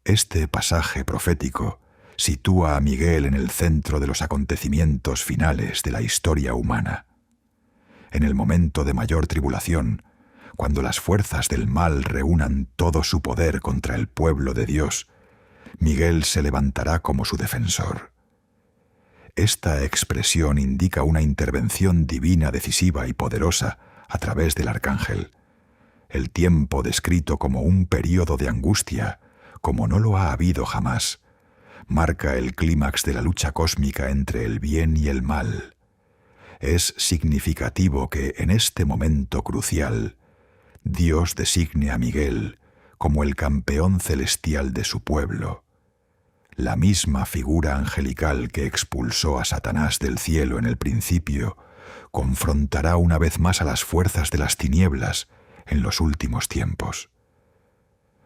Este pasaje profético sitúa a Miguel en el centro de los acontecimientos finales de la historia humana. En el momento de mayor tribulación, cuando las fuerzas del mal reúnan todo su poder contra el pueblo de Dios, Miguel se levantará como su defensor. Esta expresión indica una intervención divina decisiva y poderosa a través del arcángel. El tiempo descrito como un período de angustia, como no lo ha habido jamás, marca el clímax de la lucha cósmica entre el bien y el mal. Es significativo que en este momento crucial, Dios designe a Miguel como el campeón celestial de su pueblo. La misma figura angelical que expulsó a Satanás del cielo en el principio, confrontará una vez más a las fuerzas de las tinieblas en los últimos tiempos.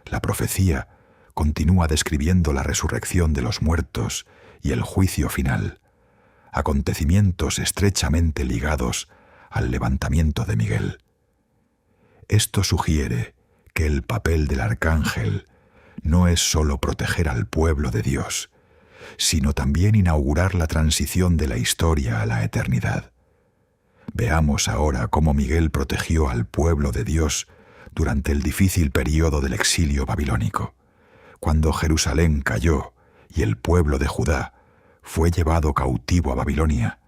La profecía continúa describiendo la resurrección de los muertos y el juicio final, acontecimientos estrechamente ligados al levantamiento de Miguel. Esto sugiere que el papel del arcángel no es sólo proteger al pueblo de Dios, sino también inaugurar la transición de la historia a la eternidad. Veamos ahora cómo Miguel protegió al pueblo de Dios durante el difícil período del exilio babilónico, cuando Jerusalén cayó y el pueblo de Judá fue llevado cautivo a Babilonia.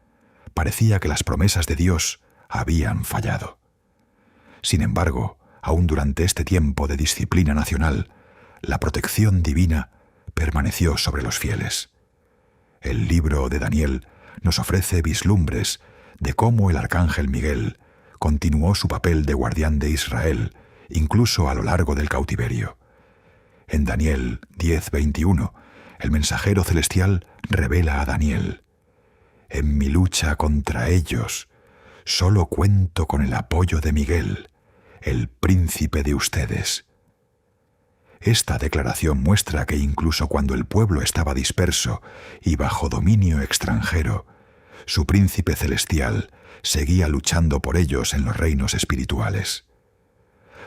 Parecía que las promesas de Dios habían fallado. Sin embargo, aún durante este tiempo de disciplina nacional, la protección divina permaneció sobre los fieles. El libro de Daniel nos ofrece vislumbres de cómo el arcángel Miguel continuó su papel de guardián de Israel, incluso a lo largo del cautiverio. En Daniel 10:21, el mensajero celestial revela a Daniel: «En mi lucha contra ellos, solo cuento con el apoyo de Miguel, el príncipe de ustedes». Esta declaración muestra que incluso cuando el pueblo estaba disperso y bajo dominio extranjero, su príncipe celestial seguía luchando por ellos en los reinos espirituales.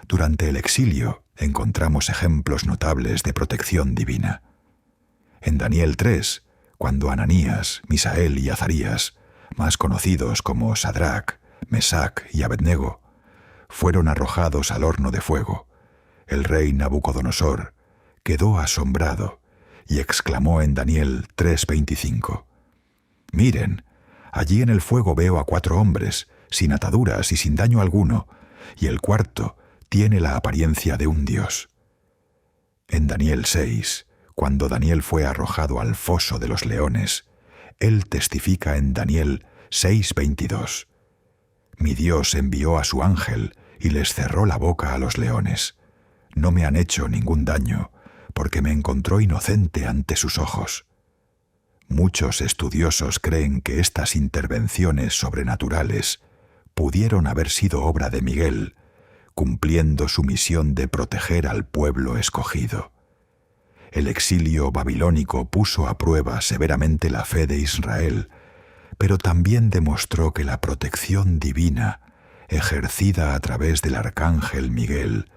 Durante el exilio encontramos ejemplos notables de protección divina. En Daniel 3, cuando Ananías, Misael y Azarías, más conocidos como Sadrac, Mesac y Abednego, fueron arrojados al horno de fuego, el rey Nabucodonosor quedó asombrado y exclamó en Daniel 3:25: «Miren, allí en el fuego veo a 4 hombres, sin ataduras y sin daño alguno, y el cuarto tiene la apariencia de un dios». En Daniel 6, cuando Daniel fue arrojado al foso de los leones, él testifica en Daniel 6:22: «Mi Dios envió a su ángel y les cerró la boca a los leones. No me han hecho ningún daño, porque me encontró inocente ante sus ojos». Muchos estudiosos creen que estas intervenciones sobrenaturales pudieron haber sido obra de Miguel, cumpliendo su misión de proteger al pueblo escogido. El exilio babilónico puso a prueba severamente la fe de Israel, pero también demostró que la protección divina, ejercida a través del arcángel Miguel,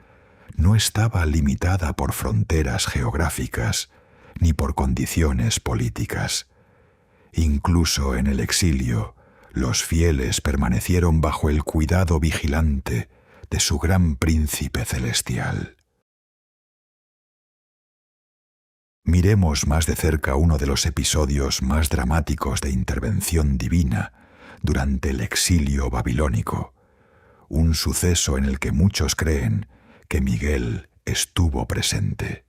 no estaba limitada por fronteras geográficas ni por condiciones políticas. Incluso en el exilio, los fieles permanecieron bajo el cuidado vigilante de su gran príncipe celestial. Miremos más de cerca uno de los episodios más dramáticos de intervención divina durante el exilio babilónico, un suceso en el que muchos creen que Miguel estuvo presente.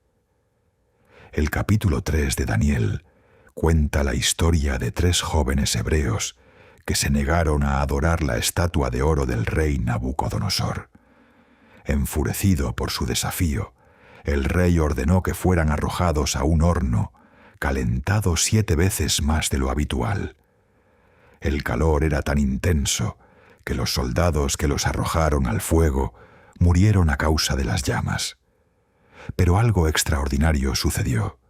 El capítulo 3 de Daniel cuenta la historia de 3 jóvenes hebreos que se negaron a adorar la estatua de oro del rey Nabucodonosor. Enfurecido por su desafío, el rey ordenó que fueran arrojados a un horno, calentado 7 veces más de lo habitual. El calor era tan intenso que los soldados que los arrojaron al fuego murieron a causa de las llamas. Pero algo extraordinario sucedió.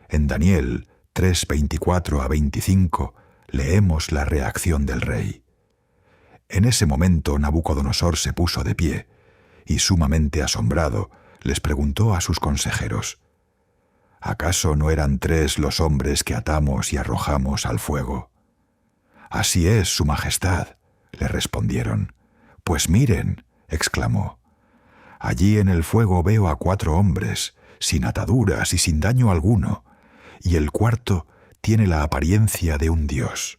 En Daniel 3:24-25 leemos la reacción del rey. En ese momento Nabucodonosor se puso de pie y, sumamente asombrado, les preguntó a sus consejeros: «¿Acaso no eran 3 los hombres que atamos y arrojamos al fuego?». «Así es, su majestad», le respondieron. «Pues miren», exclamó, «allí en el fuego veo a 4 hombres, sin ataduras y sin daño alguno, y el cuarto tiene la apariencia de un dios».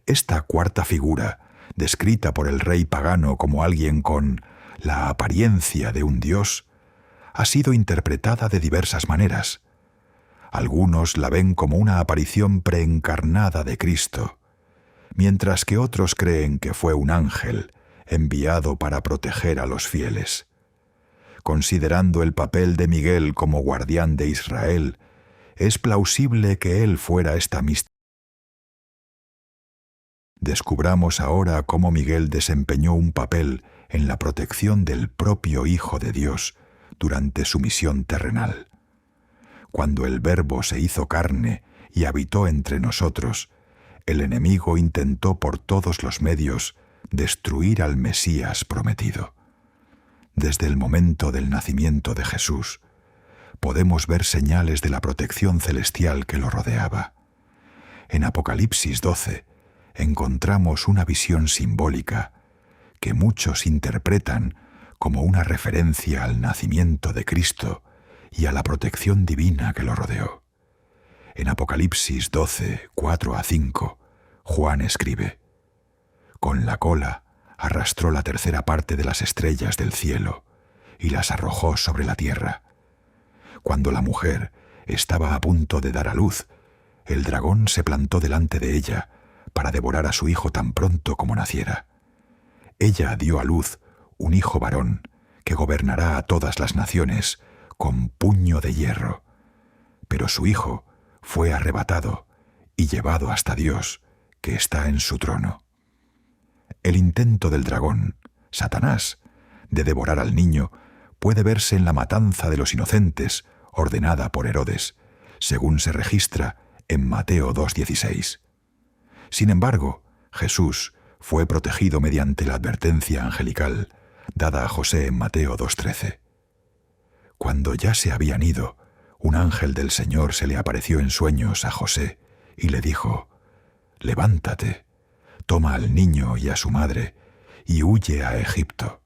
Esta cuarta figura, descrita por el rey pagano como alguien con la apariencia de un dios, ha sido interpretada de diversas maneras. Algunos la ven como una aparición preencarnada de Cristo, mientras que otros creen que fue un ángel enviado para proteger a los fieles. Considerando el papel de Miguel como guardián de Israel, es plausible que él fuera esta mística. Descubramos ahora cómo Miguel desempeñó un papel en la protección del propio Hijo de Dios durante su misión terrenal. Cuando el Verbo se hizo carne y habitó entre nosotros, el enemigo intentó por todos los medios destruir al Mesías prometido. Desde el momento del nacimiento de Jesús, podemos ver señales de la protección celestial que lo rodeaba. En Apocalipsis 12 encontramos una visión simbólica que muchos interpretan como una referencia al nacimiento de Cristo y a la protección divina que lo rodeó. En Apocalipsis 12, 4-5, Juan escribe: «Con la cola arrastró la tercera parte de las estrellas del cielo y las arrojó sobre la tierra. Cuando la mujer estaba a punto de dar a luz, el dragón se plantó delante de ella para devorar a su hijo tan pronto como naciera. Ella dio a luz un hijo varón que gobernará a todas las naciones con puño de hierro. Pero su hijo fue arrebatado y llevado hasta Dios, que está en su trono». El intento del dragón, Satanás, de devorar al niño puede verse en la matanza de los inocentes ordenada por Herodes, según se registra en Mateo 2:16. Sin embargo, Jesús fue protegido mediante la advertencia angelical dada a José en Mateo 2:13. Cuando ya se habían ido, un ángel del Señor se le apareció en sueños a José y le dijo: «Levántate, toma al niño y a su madre y huye a Egipto.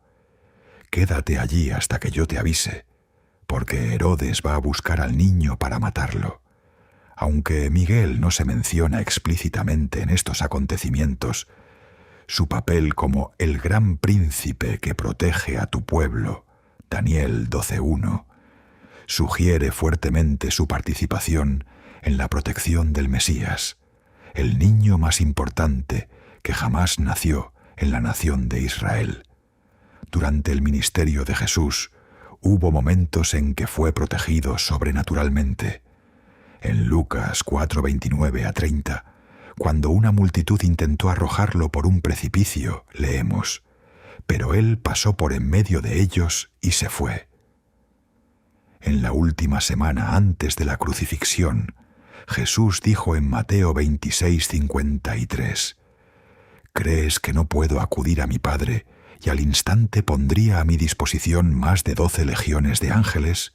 Quédate allí hasta que yo te avise, porque Herodes va a buscar al niño para matarlo». Aunque Miguel no se menciona explícitamente en estos acontecimientos, su papel como el gran príncipe que protege a tu pueblo, Daniel 12:1, sugiere fuertemente su participación en la protección del Mesías, el niño más importante que jamás nació en la nación de Israel. Durante el ministerio de Jesús hubo momentos en que fue protegido sobrenaturalmente. En Lucas 4:29-30, cuando una multitud intentó arrojarlo por un precipicio, leemos: «Pero él pasó por en medio de ellos y se fue». En la última semana antes de la crucifixión, Jesús dijo en Mateo 26:53: «¿Crees que no puedo acudir a mi Padre y al instante pondría a mi disposición más de 12 legiones de ángeles?»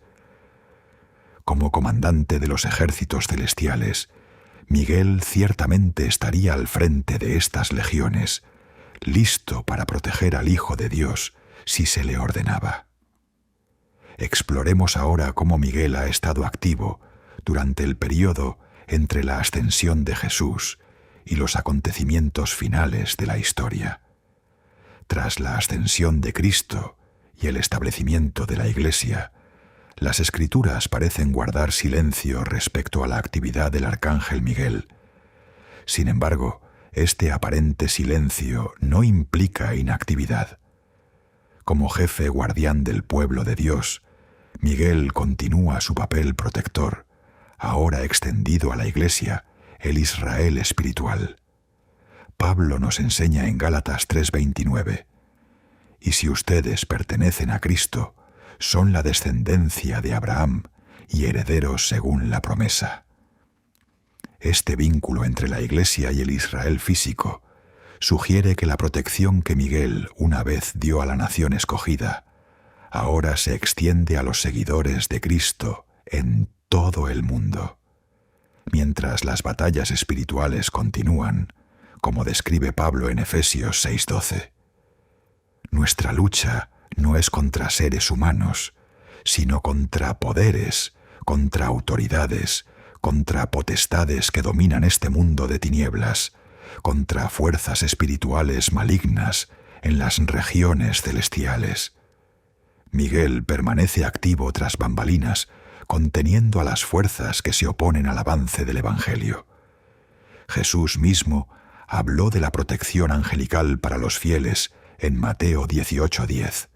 Como comandante de los ejércitos celestiales, Miguel ciertamente estaría al frente de estas legiones, listo para proteger al Hijo de Dios si se le ordenaba. Exploremos ahora cómo Miguel ha estado activo durante el período entre la ascensión de Jesús y los acontecimientos finales de la historia. Tras la ascensión de Cristo y el establecimiento de la Iglesia, las Escrituras parecen guardar silencio respecto a la actividad del arcángel Miguel. Sin embargo, este aparente silencio no implica inactividad. Como jefe guardián del pueblo de Dios, Miguel continúa su papel protector, ahora extendido a la Iglesia, el Israel espiritual. Pablo nos enseña en Gálatas 3:29: «Y si ustedes pertenecen a Cristo, son la descendencia de Abraham y herederos según la promesa». Este vínculo entre la Iglesia y el Israel físico sugiere que la protección que Miguel una vez dio a la nación escogida ahora se extiende a los seguidores de Cristo en todo el mundo. Mientras las batallas espirituales continúan, como describe Pablo en Efesios 6:12, «Nuestra lucha no es contra seres humanos, sino contra poderes, contra autoridades, contra potestades que dominan este mundo de tinieblas, contra fuerzas espirituales malignas en las regiones celestiales». Miguel permanece activo tras bambalinas, conteniendo a las fuerzas que se oponen al avance del Evangelio. Jesús mismo habló de la protección angelical para los fieles en Mateo 18:10.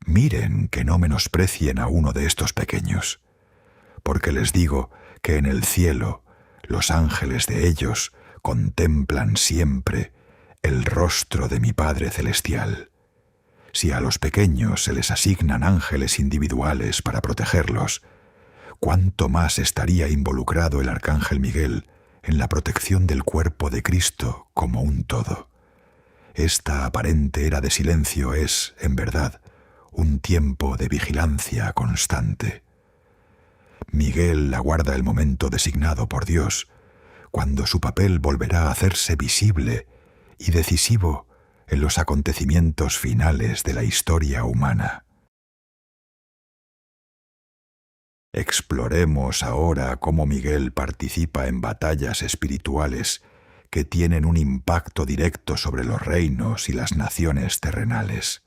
«Miren que no menosprecien a uno de estos pequeños, porque les digo que en el cielo los ángeles de ellos contemplan siempre el rostro de mi Padre Celestial. Si a los pequeños se les asignan ángeles individuales para protegerlos, ¿cuánto más estaría involucrado el arcángel Miguel en la protección del cuerpo de Cristo como un todo? Esta aparente era de silencio es, en verdad, un tiempo de vigilancia constante. Miguel aguarda el momento designado por Dios, cuando su papel volverá a hacerse visible y decisivo en los acontecimientos finales de la historia humana. Exploremos ahora cómo Miguel participa en batallas espirituales que tienen un impacto directo sobre los reinos y las naciones terrenales.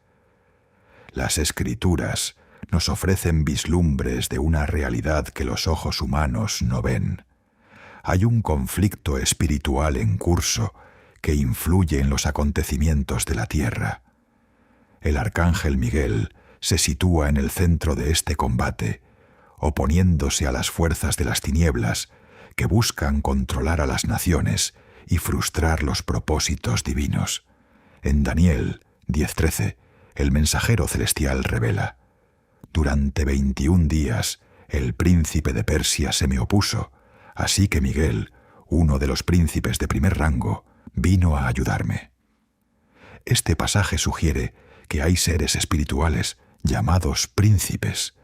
Las Escrituras nos ofrecen vislumbres de una realidad que los ojos humanos no ven. Hay un conflicto espiritual en curso que influye en los acontecimientos de la tierra. El arcángel Miguel se sitúa en el centro de este combate, oponiéndose a las fuerzas de las tinieblas que buscan controlar a las naciones y frustrar los propósitos divinos. En Daniel 10:13, el mensajero celestial revela: «Durante 21 días el príncipe de Persia se me opuso, así que Miguel, uno de los príncipes de primer rango, vino a ayudarme». Este pasaje sugiere que hay seres espirituales llamados príncipes,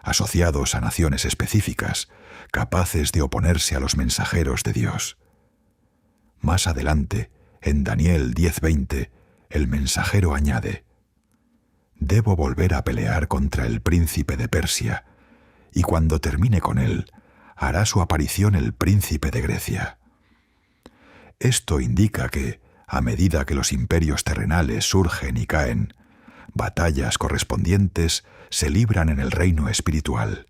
asociados a naciones específicas, capaces de oponerse a los mensajeros de Dios. Más adelante, en Daniel 10:20, el mensajero añade: «Debo volver a pelear contra el príncipe de Persia, y cuando termine con él, hará su aparición el príncipe de Grecia». Esto indica que, a medida que los imperios terrenales surgen y caen, batallas correspondientes se libran en el reino espiritual.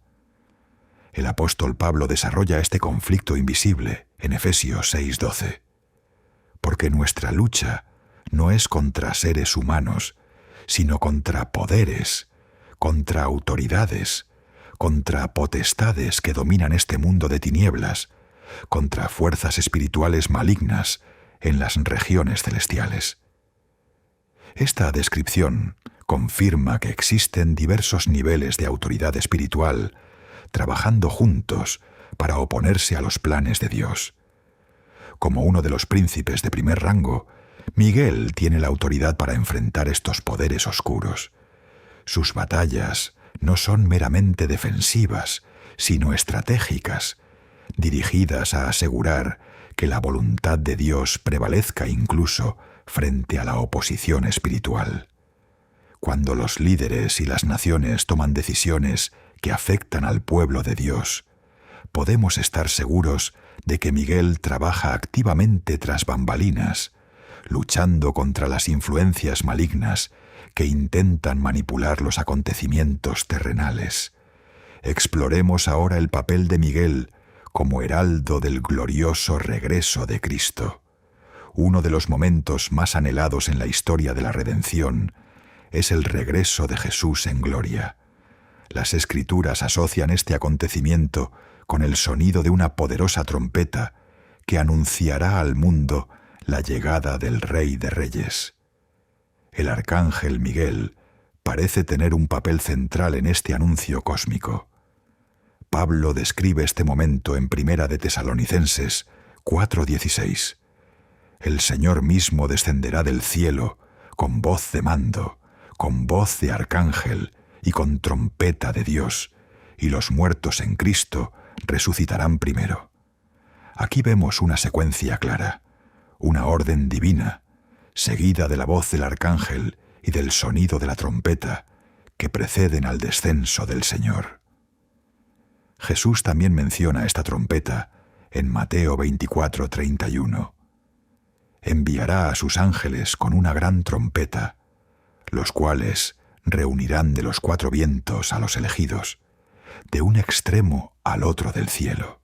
El apóstol Pablo desarrolla este conflicto invisible en Efesios 6:12. Porque nuestra lucha no es contra seres humanos, sino contra poderes, contra autoridades, contra potestades que dominan este mundo de tinieblas, contra fuerzas espirituales malignas en las regiones celestiales. Esta descripción confirma que existen diversos niveles de autoridad espiritual trabajando juntos para oponerse a los planes de Dios. Como uno de los príncipes de primer rango, Miguel tiene la autoridad para enfrentar estos poderes oscuros. Sus batallas no son meramente defensivas, sino estratégicas, dirigidas a asegurar que la voluntad de Dios prevalezca incluso frente a la oposición espiritual. Cuando los líderes y las naciones toman decisiones que afectan al pueblo de Dios, podemos estar seguros de que Miguel trabaja activamente tras bambalinas, luchando contra las influencias malignas que intentan manipular los acontecimientos terrenales. Exploremos ahora el papel de Miguel como heraldo del glorioso regreso de Cristo. Uno de los momentos más anhelados en la historia de la redención es el regreso de Jesús en gloria. Las Escrituras asocian este acontecimiento con el sonido de una poderosa trompeta que anunciará al mundo la llegada del Rey de Reyes. El arcángel Miguel parece tener un papel central en este anuncio cósmico. Pablo describe este momento en Primera de Tesalonicenses 4:16. El Señor mismo descenderá del cielo con voz de mando, con voz de arcángel y con trompeta de Dios, y los muertos en Cristo resucitarán primero. Aquí vemos una secuencia clara, una orden divina, seguida de la voz del arcángel y del sonido de la trompeta, que preceden al descenso del Señor. Jesús también menciona esta trompeta en Mateo 24:31. Enviará a sus ángeles con una gran trompeta, los cuales reunirán de los 4 vientos a los elegidos, de un extremo al otro del cielo.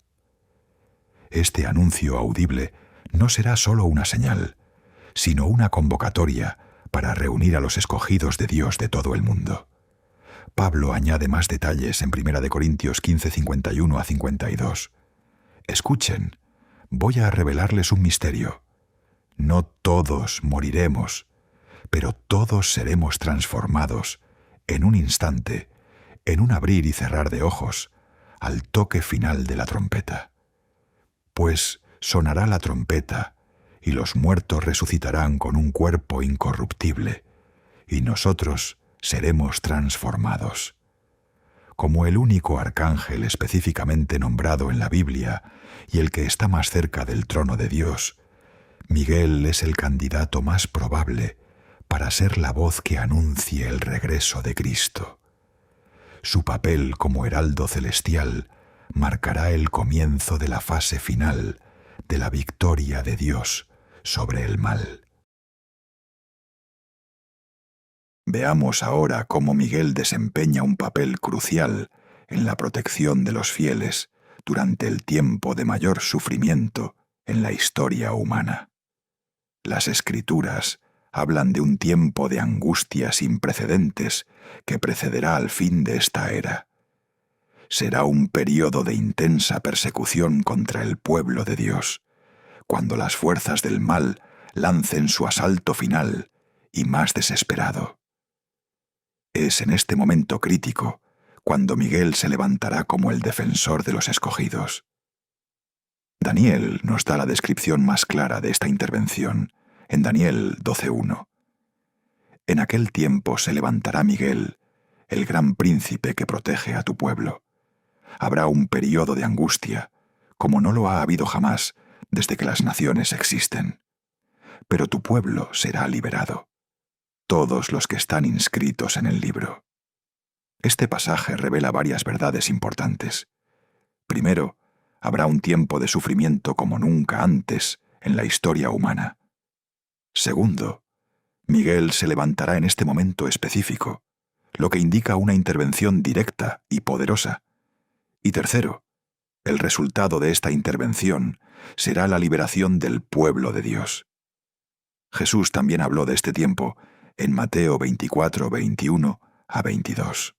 Este anuncio audible no será solo una señal, sino una convocatoria para reunir a los escogidos de Dios de todo el mundo. Pablo añade más detalles en 1 Corintios 15:51-52. Escuchen, voy a revelarles un misterio. No todos moriremos, pero todos seremos transformados en un instante, en un abrir y cerrar de ojos, al toque final de la trompeta. Pues sonará la trompeta, y los muertos resucitarán con un cuerpo incorruptible, y nosotros seremos transformados. Como el único arcángel específicamente nombrado en la Biblia y el que está más cerca del trono de Dios, Miguel es el candidato más probable para ser la voz que anuncie el regreso de Cristo. Su papel como heraldo celestial marcará el comienzo de la fase final de la victoria de Dios sobre el mal. Veamos ahora cómo Miguel desempeña un papel crucial en la protección de los fieles durante el tiempo de mayor sufrimiento en la historia humana. Las Escrituras hablan de un tiempo de angustia sin precedentes que precederá al fin de esta era. Será un período de intensa persecución contra el pueblo de Dios, cuando las fuerzas del mal lancen su asalto final y más desesperado. Es en este momento crítico cuando Miguel se levantará como el defensor de los escogidos. Daniel nos da la descripción más clara de esta intervención en Daniel 12:1. En aquel tiempo se levantará Miguel, el gran príncipe que protege a tu pueblo. Habrá un período de angustia, como no lo ha habido jamás desde que las naciones existen. Pero tu pueblo será liberado, todos los que están inscritos en el libro. Este pasaje revela varias verdades importantes. Primero, habrá un tiempo de sufrimiento como nunca antes en la historia humana. Segundo, Miguel se levantará en este momento específico, lo que indica una intervención directa y poderosa. Y tercero, el resultado de esta intervención será la liberación del pueblo de Dios. Jesús también habló de este tiempo en Mateo 24, 21 a 22.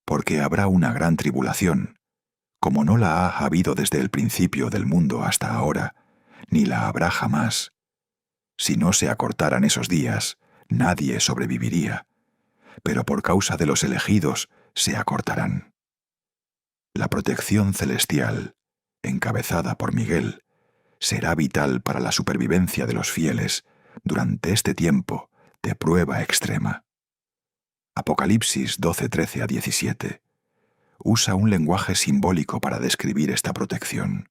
Porque habrá una gran tribulación, como no la ha habido desde el principio del mundo hasta ahora, ni la habrá jamás. Si no se acortaran esos días, nadie sobreviviría, pero por causa de los elegidos se acortarán. La protección celestial, encabezada por Miguel, será vital para la supervivencia de los fieles durante este tiempo de prueba extrema. Apocalipsis 12:13 a 17 usa un lenguaje simbólico para describir esta protección.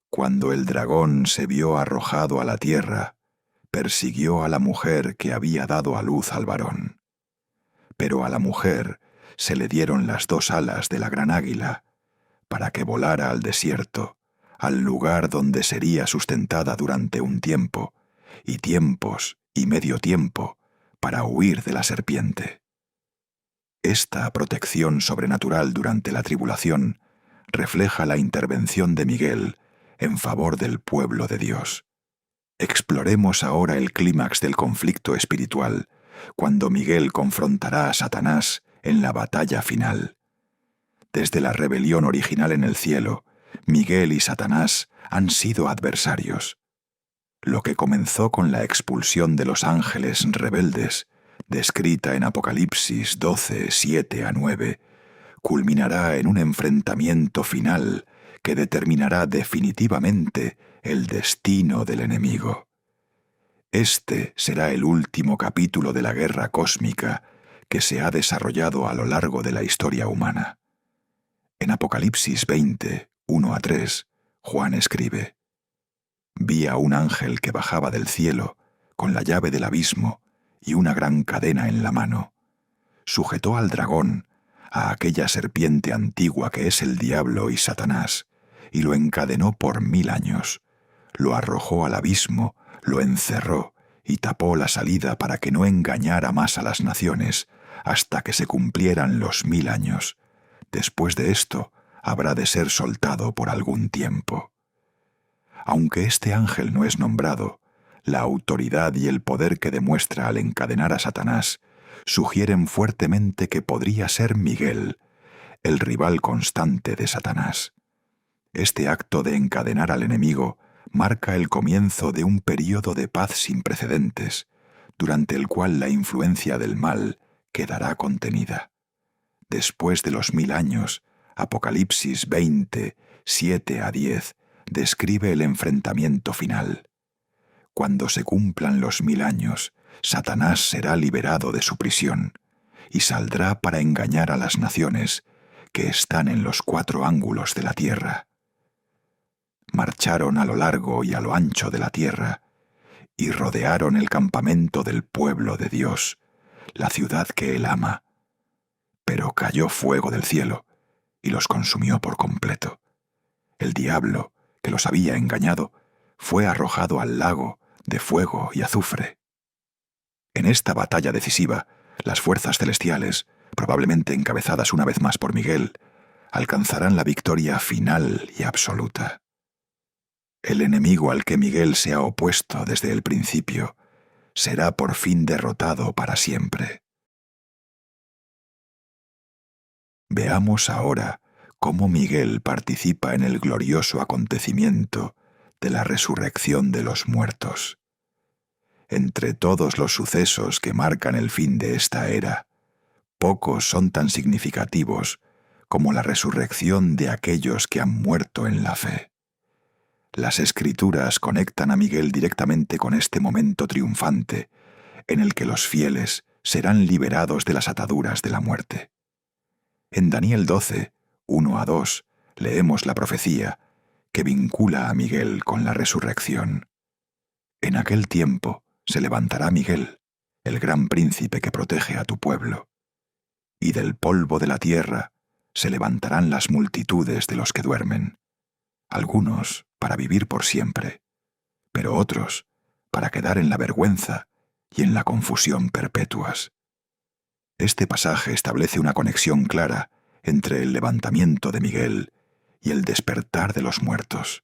Cuando el dragón se vio arrojado a la tierra, persiguió a la mujer que había dado a luz al varón. Pero a la mujer se le dieron las 2 alas de la gran águila, para que volara al desierto, al lugar donde sería sustentada durante un tiempo, y tiempos y medio tiempo, para huir de la serpiente. Esta protección sobrenatural durante la tribulación refleja la intervención de Miguel en favor del pueblo de Dios. Exploremos ahora el clímax del conflicto espiritual, cuando Miguel confrontará a Satanás en la batalla final. Desde la rebelión original en el cielo, Miguel y Satanás han sido adversarios. Lo que comenzó con la expulsión de los ángeles rebeldes, descrita en Apocalipsis 12, 7 a 9, culminará en un enfrentamiento final que determinará definitivamente el destino del enemigo. Este será el último capítulo de la guerra cósmica que se ha desarrollado a lo largo de la historia humana. En Apocalipsis 20, 1 a 3, Juan escribe: «Vi a un ángel que bajaba del cielo con la llave del abismo y una gran cadena en la mano. Sujetó al dragón, a aquella serpiente antigua que es el diablo y Satanás, y lo encadenó por 1000 años. Lo arrojó al abismo, lo encerró y tapó la salida para que no engañara más a las naciones hasta que se cumplieran los 1000 años. Después de esto, habrá de ser soltado por algún tiempo». Aunque este ángel no es nombrado, la autoridad y el poder que demuestra al encadenar a Satanás sugieren fuertemente que podría ser Miguel, el rival constante de Satanás. Este acto de encadenar al enemigo marca el comienzo de un período de paz sin precedentes, durante el cual la influencia del mal quedará contenida. Después de los 1000 años, Apocalipsis 20, 7 a 10, describe el enfrentamiento final. Cuando se cumplan los 1000 años, Satanás será liberado de su prisión y saldrá para engañar a las naciones que están en los 4 ángulos de la tierra. Marcharon a lo largo y a lo ancho de la tierra y rodearon el campamento del pueblo de Dios, la ciudad que él ama. Pero cayó fuego del cielo y los consumió por completo. El diablo, que los había engañado, fue arrojado al lago de fuego y azufre. En esta batalla decisiva, las fuerzas celestiales, probablemente encabezadas una vez más por Miguel, alcanzarán la victoria final y absoluta. El enemigo al que Miguel se ha opuesto desde el principio será por fin derrotado para siempre. Veamos ahora cómo Miguel participa en el glorioso acontecimiento de la resurrección de los muertos. Entre todos los sucesos que marcan el fin de esta era, pocos son tan significativos como la resurrección de aquellos que han muerto en la fe. Las Escrituras conectan a Miguel directamente con este momento triunfante en el que los fieles serán liberados de las ataduras de la muerte. En Daniel 12, 1-2, leemos la profecía que vincula a Miguel con la resurrección. En aquel tiempo se levantará Miguel, el gran príncipe que protege a tu pueblo, y del polvo de la tierra se levantarán las multitudes de los que duermen, algunos para vivir por siempre, pero otros para quedar en la vergüenza y en la confusión perpetuas. Este pasaje establece una conexión clara entre el levantamiento de Miguel y el despertar de los muertos.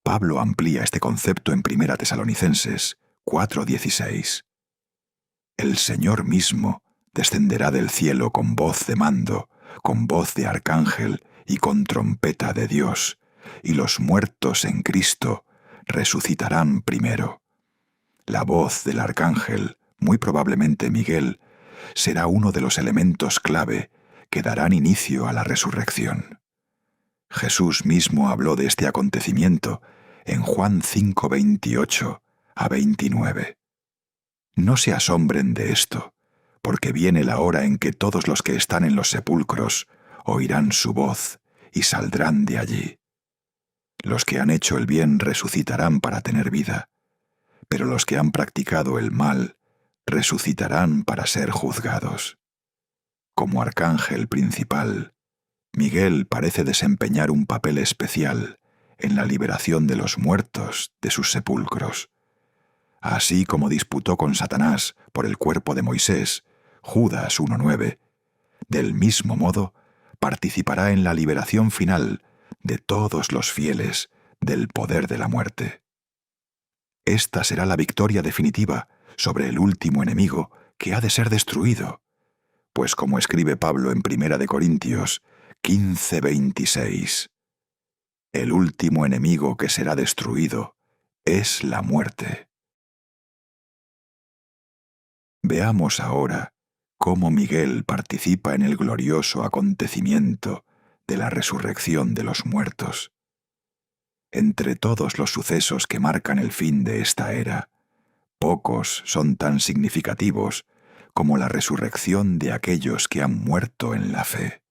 Pablo amplía este concepto en 1 Tesalonicenses 4:16. El Señor mismo descenderá del cielo con voz de mando, con voz de arcángel y con trompeta de Dios, y los muertos en Cristo resucitarán primero. La voz del arcángel, muy probablemente Miguel, será uno de los elementos clave que darán inicio a la resurrección. Jesús mismo habló de este acontecimiento en Juan 5:28-29. No se asombren de esto, porque viene la hora en que todos los que están en los sepulcros oirán su voz y saldrán de allí. Los que han hecho el bien resucitarán para tener vida, pero los que han practicado el mal resucitarán para ser juzgados. Como arcángel principal, Miguel parece desempeñar un papel especial en la liberación de los muertos de sus sepulcros. Así como disputó con Satanás por el cuerpo de Moisés, Judas 1:9, del mismo modo participará en la liberación final de todos los fieles del poder de la muerte. Esta será la victoria definitiva sobre el último enemigo que ha de ser destruido, pues como escribe Pablo en 1 Corintios 15:26, el último enemigo que será destruido es la muerte. Veamos ahora cómo Miguel participa en el glorioso acontecimiento de la resurrección de los muertos. Entre todos los sucesos que marcan el fin de esta era, pocos son tan significativos como la resurrección de aquellos que han muerto en la fe.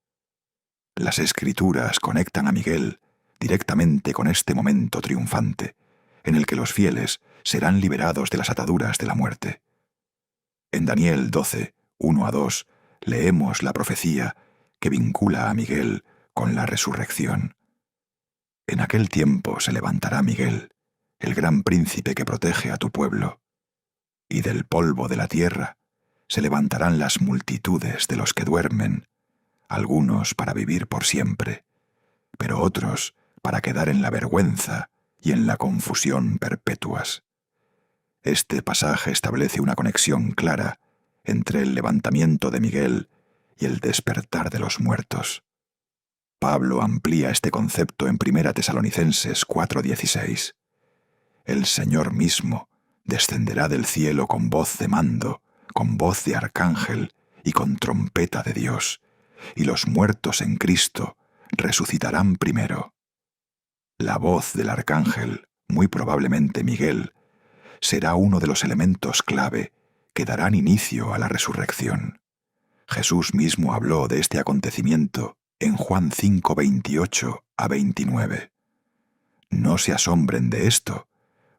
Las Escrituras conectan a Miguel directamente con este momento triunfante, en el que los fieles serán liberados de las ataduras de la muerte. En Daniel 12, 1-2, leemos la profecía que vincula a Miguel con la resurrección. En aquel tiempo se levantará Miguel, el gran príncipe que protege a tu pueblo, y del polvo de la tierra se levantarán las multitudes de los que duermen, algunos para vivir por siempre, pero otros para quedar en la vergüenza y en la confusión perpetuas. Este pasaje establece una conexión clara entre el levantamiento de Miguel y el despertar de los muertos. Pablo amplía este concepto en 1 Tesalonicenses 4:16. El Señor mismo descenderá del cielo con voz de mando, con voz de arcángel y con trompeta de Dios, y los muertos en Cristo resucitarán primero. La voz del arcángel, muy probablemente Miguel, será uno de los elementos clave que darán inicio a la resurrección. Jesús mismo habló de este acontecimiento en Juan 5, 28 a 29. No se asombren de esto,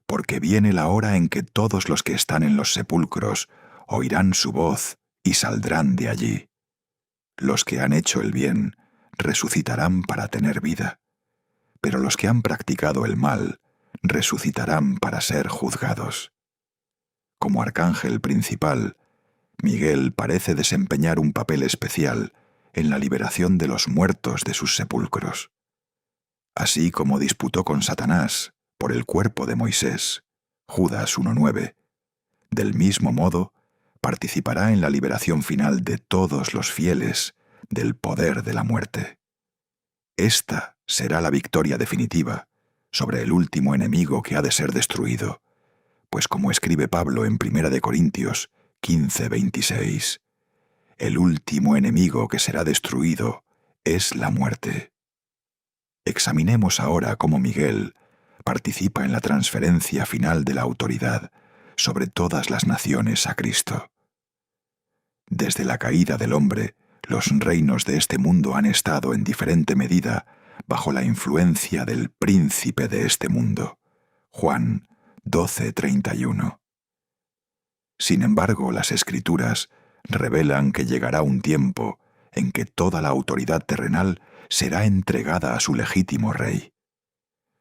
porque viene la hora en que todos los que están en los sepulcros oirán su voz y saldrán de allí. Los que han hecho el bien resucitarán para tener vida, pero los que han practicado el mal resucitarán para ser juzgados. Como arcángel principal, Miguel parece desempeñar un papel especial en la liberación de los muertos de sus sepulcros. Así como disputó con Satanás por el cuerpo de Moisés, Judas 1:9, del mismo modo participará en la liberación final de todos los fieles del poder de la muerte. Esta será la victoria definitiva sobre el último enemigo que ha de ser destruido, pues como escribe Pablo en 1 Corintios 15:26, el último enemigo que será destruido es la muerte. Examinemos ahora cómo Miguel participa en la transferencia final de la autoridad sobre todas las naciones a Cristo. Desde la caída del hombre, los reinos de este mundo han estado en diferente medida bajo la influencia del príncipe de este mundo. Juan 12:31. Sin embargo, las Escrituras revelan que llegará un tiempo en que toda la autoridad terrenal será entregada a su legítimo rey.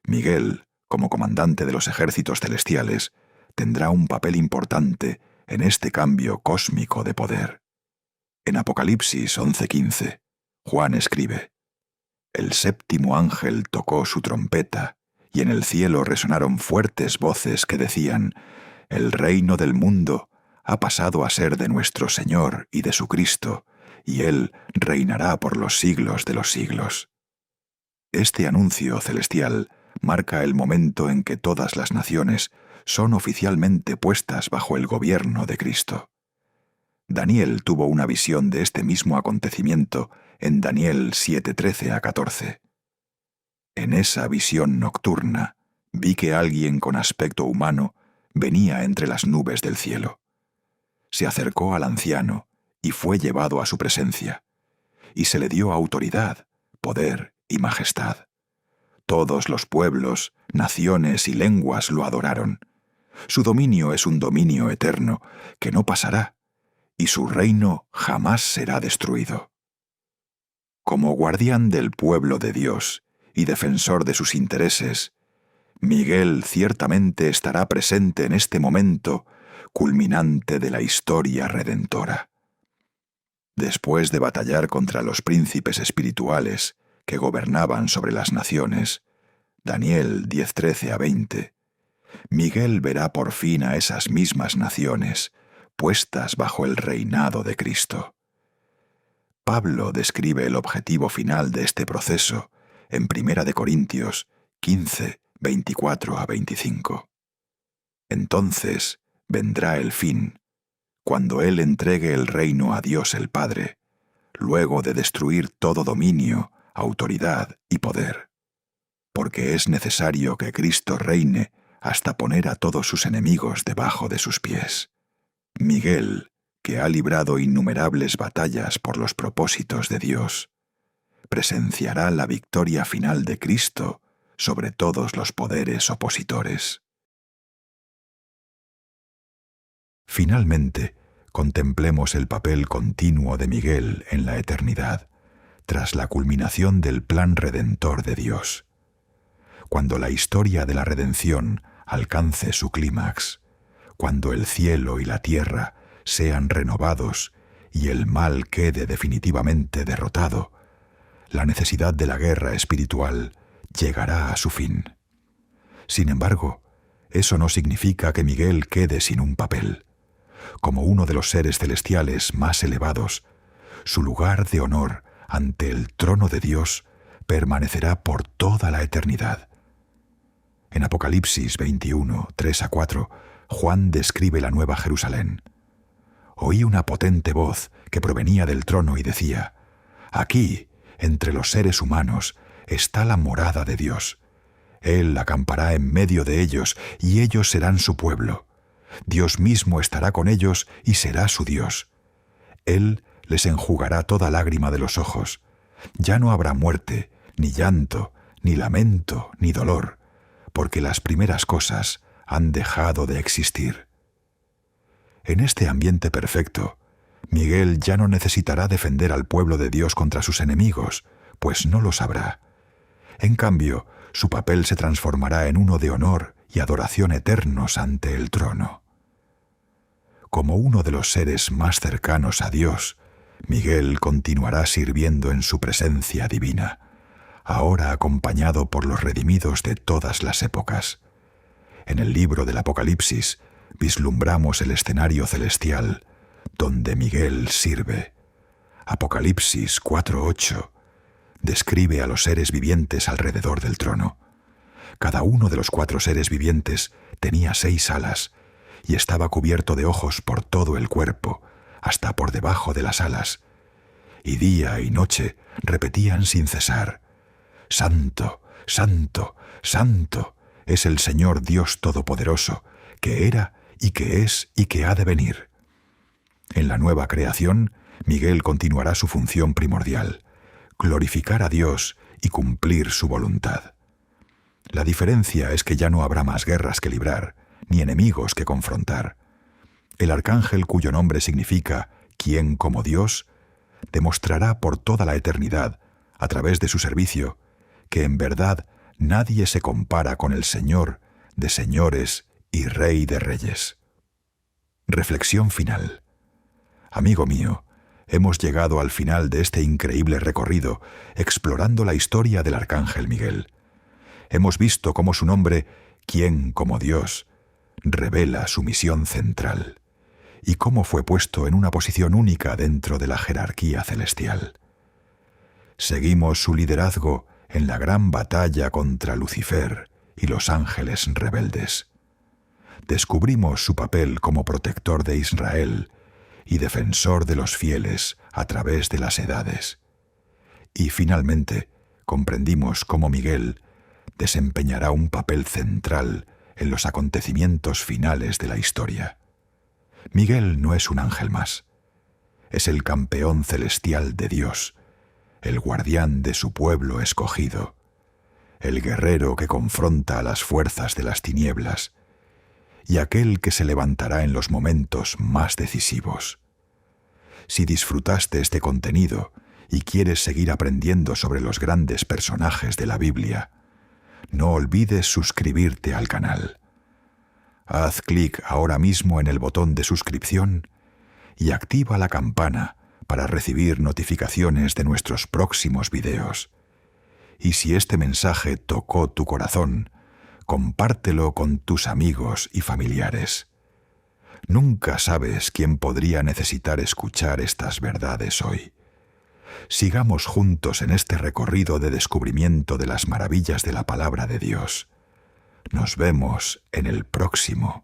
Miguel, como comandante de los ejércitos celestiales, tendrá un papel importante en este cambio cósmico de poder. En Apocalipsis 11:15, Juan escribe: «El séptimo ángel tocó su trompeta, y en el cielo resonaron fuertes voces que decían: El reino del mundo ha pasado a ser de nuestro Señor y de su Cristo, y Él reinará por los siglos de los siglos». Este anuncio celestial marca el momento en que todas las naciones son oficialmente puestas bajo el gobierno de Cristo. Daniel tuvo una visión de este mismo acontecimiento en Daniel 7:13 a 14. En esa visión nocturna vi que alguien con aspecto humano venía entre las nubes del cielo. Se acercó al anciano y fue llevado a su presencia, y se le dio autoridad, poder y majestad. Todos los pueblos, naciones y lenguas lo adoraron. Su dominio es un dominio eterno que no pasará, y su reino jamás será destruido. Como guardián del pueblo de Dios y defensor de sus intereses, Miguel ciertamente estará presente en este momento culminante de la historia redentora. Después de batallar contra los príncipes espirituales que gobernaban sobre las naciones, Daniel 10:13 a 20, Miguel verá por fin a esas mismas naciones puestas bajo el reinado de Cristo. Pablo describe el objetivo final de este proceso en 1 Corintios 15, 24 a 25. Entonces vendrá el fin, cuando Él entregue el reino a Dios el Padre, luego de destruir todo dominio, autoridad y poder, porque es necesario que Cristo reine hasta poner a todos sus enemigos debajo de sus pies. Miguel, que ha librado innumerables batallas por los propósitos de Dios, presenciará la victoria final de Cristo sobre todos los poderes opositores. Finalmente, contemplemos el papel continuo de Miguel en la eternidad, tras la culminación del plan redentor de Dios. Cuando la historia de la redención alcance su clímax, cuando el cielo y la tierra sean renovados y el mal quede definitivamente derrotado, la necesidad de la guerra espiritual llegará a su fin. Sin embargo, eso no significa que Miguel quede sin un papel. Como uno de los seres celestiales más elevados, su lugar de honor ante el trono de Dios permanecerá por toda la eternidad. En Apocalipsis 21, 3 a 4, Juan describe la Nueva Jerusalén. Oí una potente voz que provenía del trono y decía: «Aquí, entre los seres humanos, está la morada de Dios. Él acampará en medio de ellos, y ellos serán su pueblo, Dios mismo estará con ellos y será su Dios. Él les enjugará toda lágrima de los ojos. Ya no habrá muerte, ni llanto, ni lamento, ni dolor, porque las primeras cosas han dejado de existir. En este ambiente perfecto, Miguel ya no necesitará defender al pueblo de Dios contra sus enemigos, pues no lo sabrá. En cambio, su papel se transformará en uno de honor y adoración eternos ante el trono. Como uno de los seres más cercanos a Dios, Miguel continuará sirviendo en su presencia divina, ahora acompañado por los redimidos de todas las épocas. En el libro del Apocalipsis vislumbramos el escenario celestial donde Miguel sirve. Apocalipsis 4:8 describe a los seres vivientes alrededor del trono. Cada uno de los 4 seres vivientes tenía 6 alas y estaba cubierto de ojos por todo el cuerpo, hasta por debajo de las alas, y día y noche repetían sin cesar: Santo, Santo, Santo es el Señor Dios Todopoderoso, que era y que es y que ha de venir. En la nueva creación, Miguel continuará su función primordial: glorificar a Dios y cumplir su voluntad. La diferencia es que ya no habrá más guerras que librar, ni enemigos que confrontar. El arcángel, cuyo nombre significa «¿Quién como Dios?», demostrará por toda la eternidad, a través de su servicio, que en verdad nadie se compara con el Señor de señores y Rey de reyes. Reflexión final. Amigo mío, hemos llegado al final de este increíble recorrido explorando la historia del arcángel Miguel. Hemos visto cómo su nombre, «¿Quién como Dios?», revela su misión central y cómo fue puesto en una posición única dentro de la jerarquía celestial. Seguimos su liderazgo en la gran batalla contra Lucifer y los ángeles rebeldes. Descubrimos su papel como protector de Israel y defensor de los fieles a través de las edades. Y finalmente comprendimos cómo Miguel desempeñará un papel central en los acontecimientos finales de la historia. Miguel no es un ángel más. Es el campeón celestial de Dios, el guardián de su pueblo escogido, el guerrero que confronta a las fuerzas de las tinieblas y aquel que se levantará en los momentos más decisivos. Si disfrutaste este contenido y quieres seguir aprendiendo sobre los grandes personajes de la Biblia, no olvides suscribirte al canal. Haz clic ahora mismo en el botón de suscripción y activa la campana para recibir notificaciones de nuestros próximos videos. Y si este mensaje tocó tu corazón, compártelo con tus amigos y familiares. Nunca sabes quién podría necesitar escuchar estas verdades hoy. Sigamos juntos en este recorrido de descubrimiento de las maravillas de la palabra de Dios. Nos vemos en el próximo.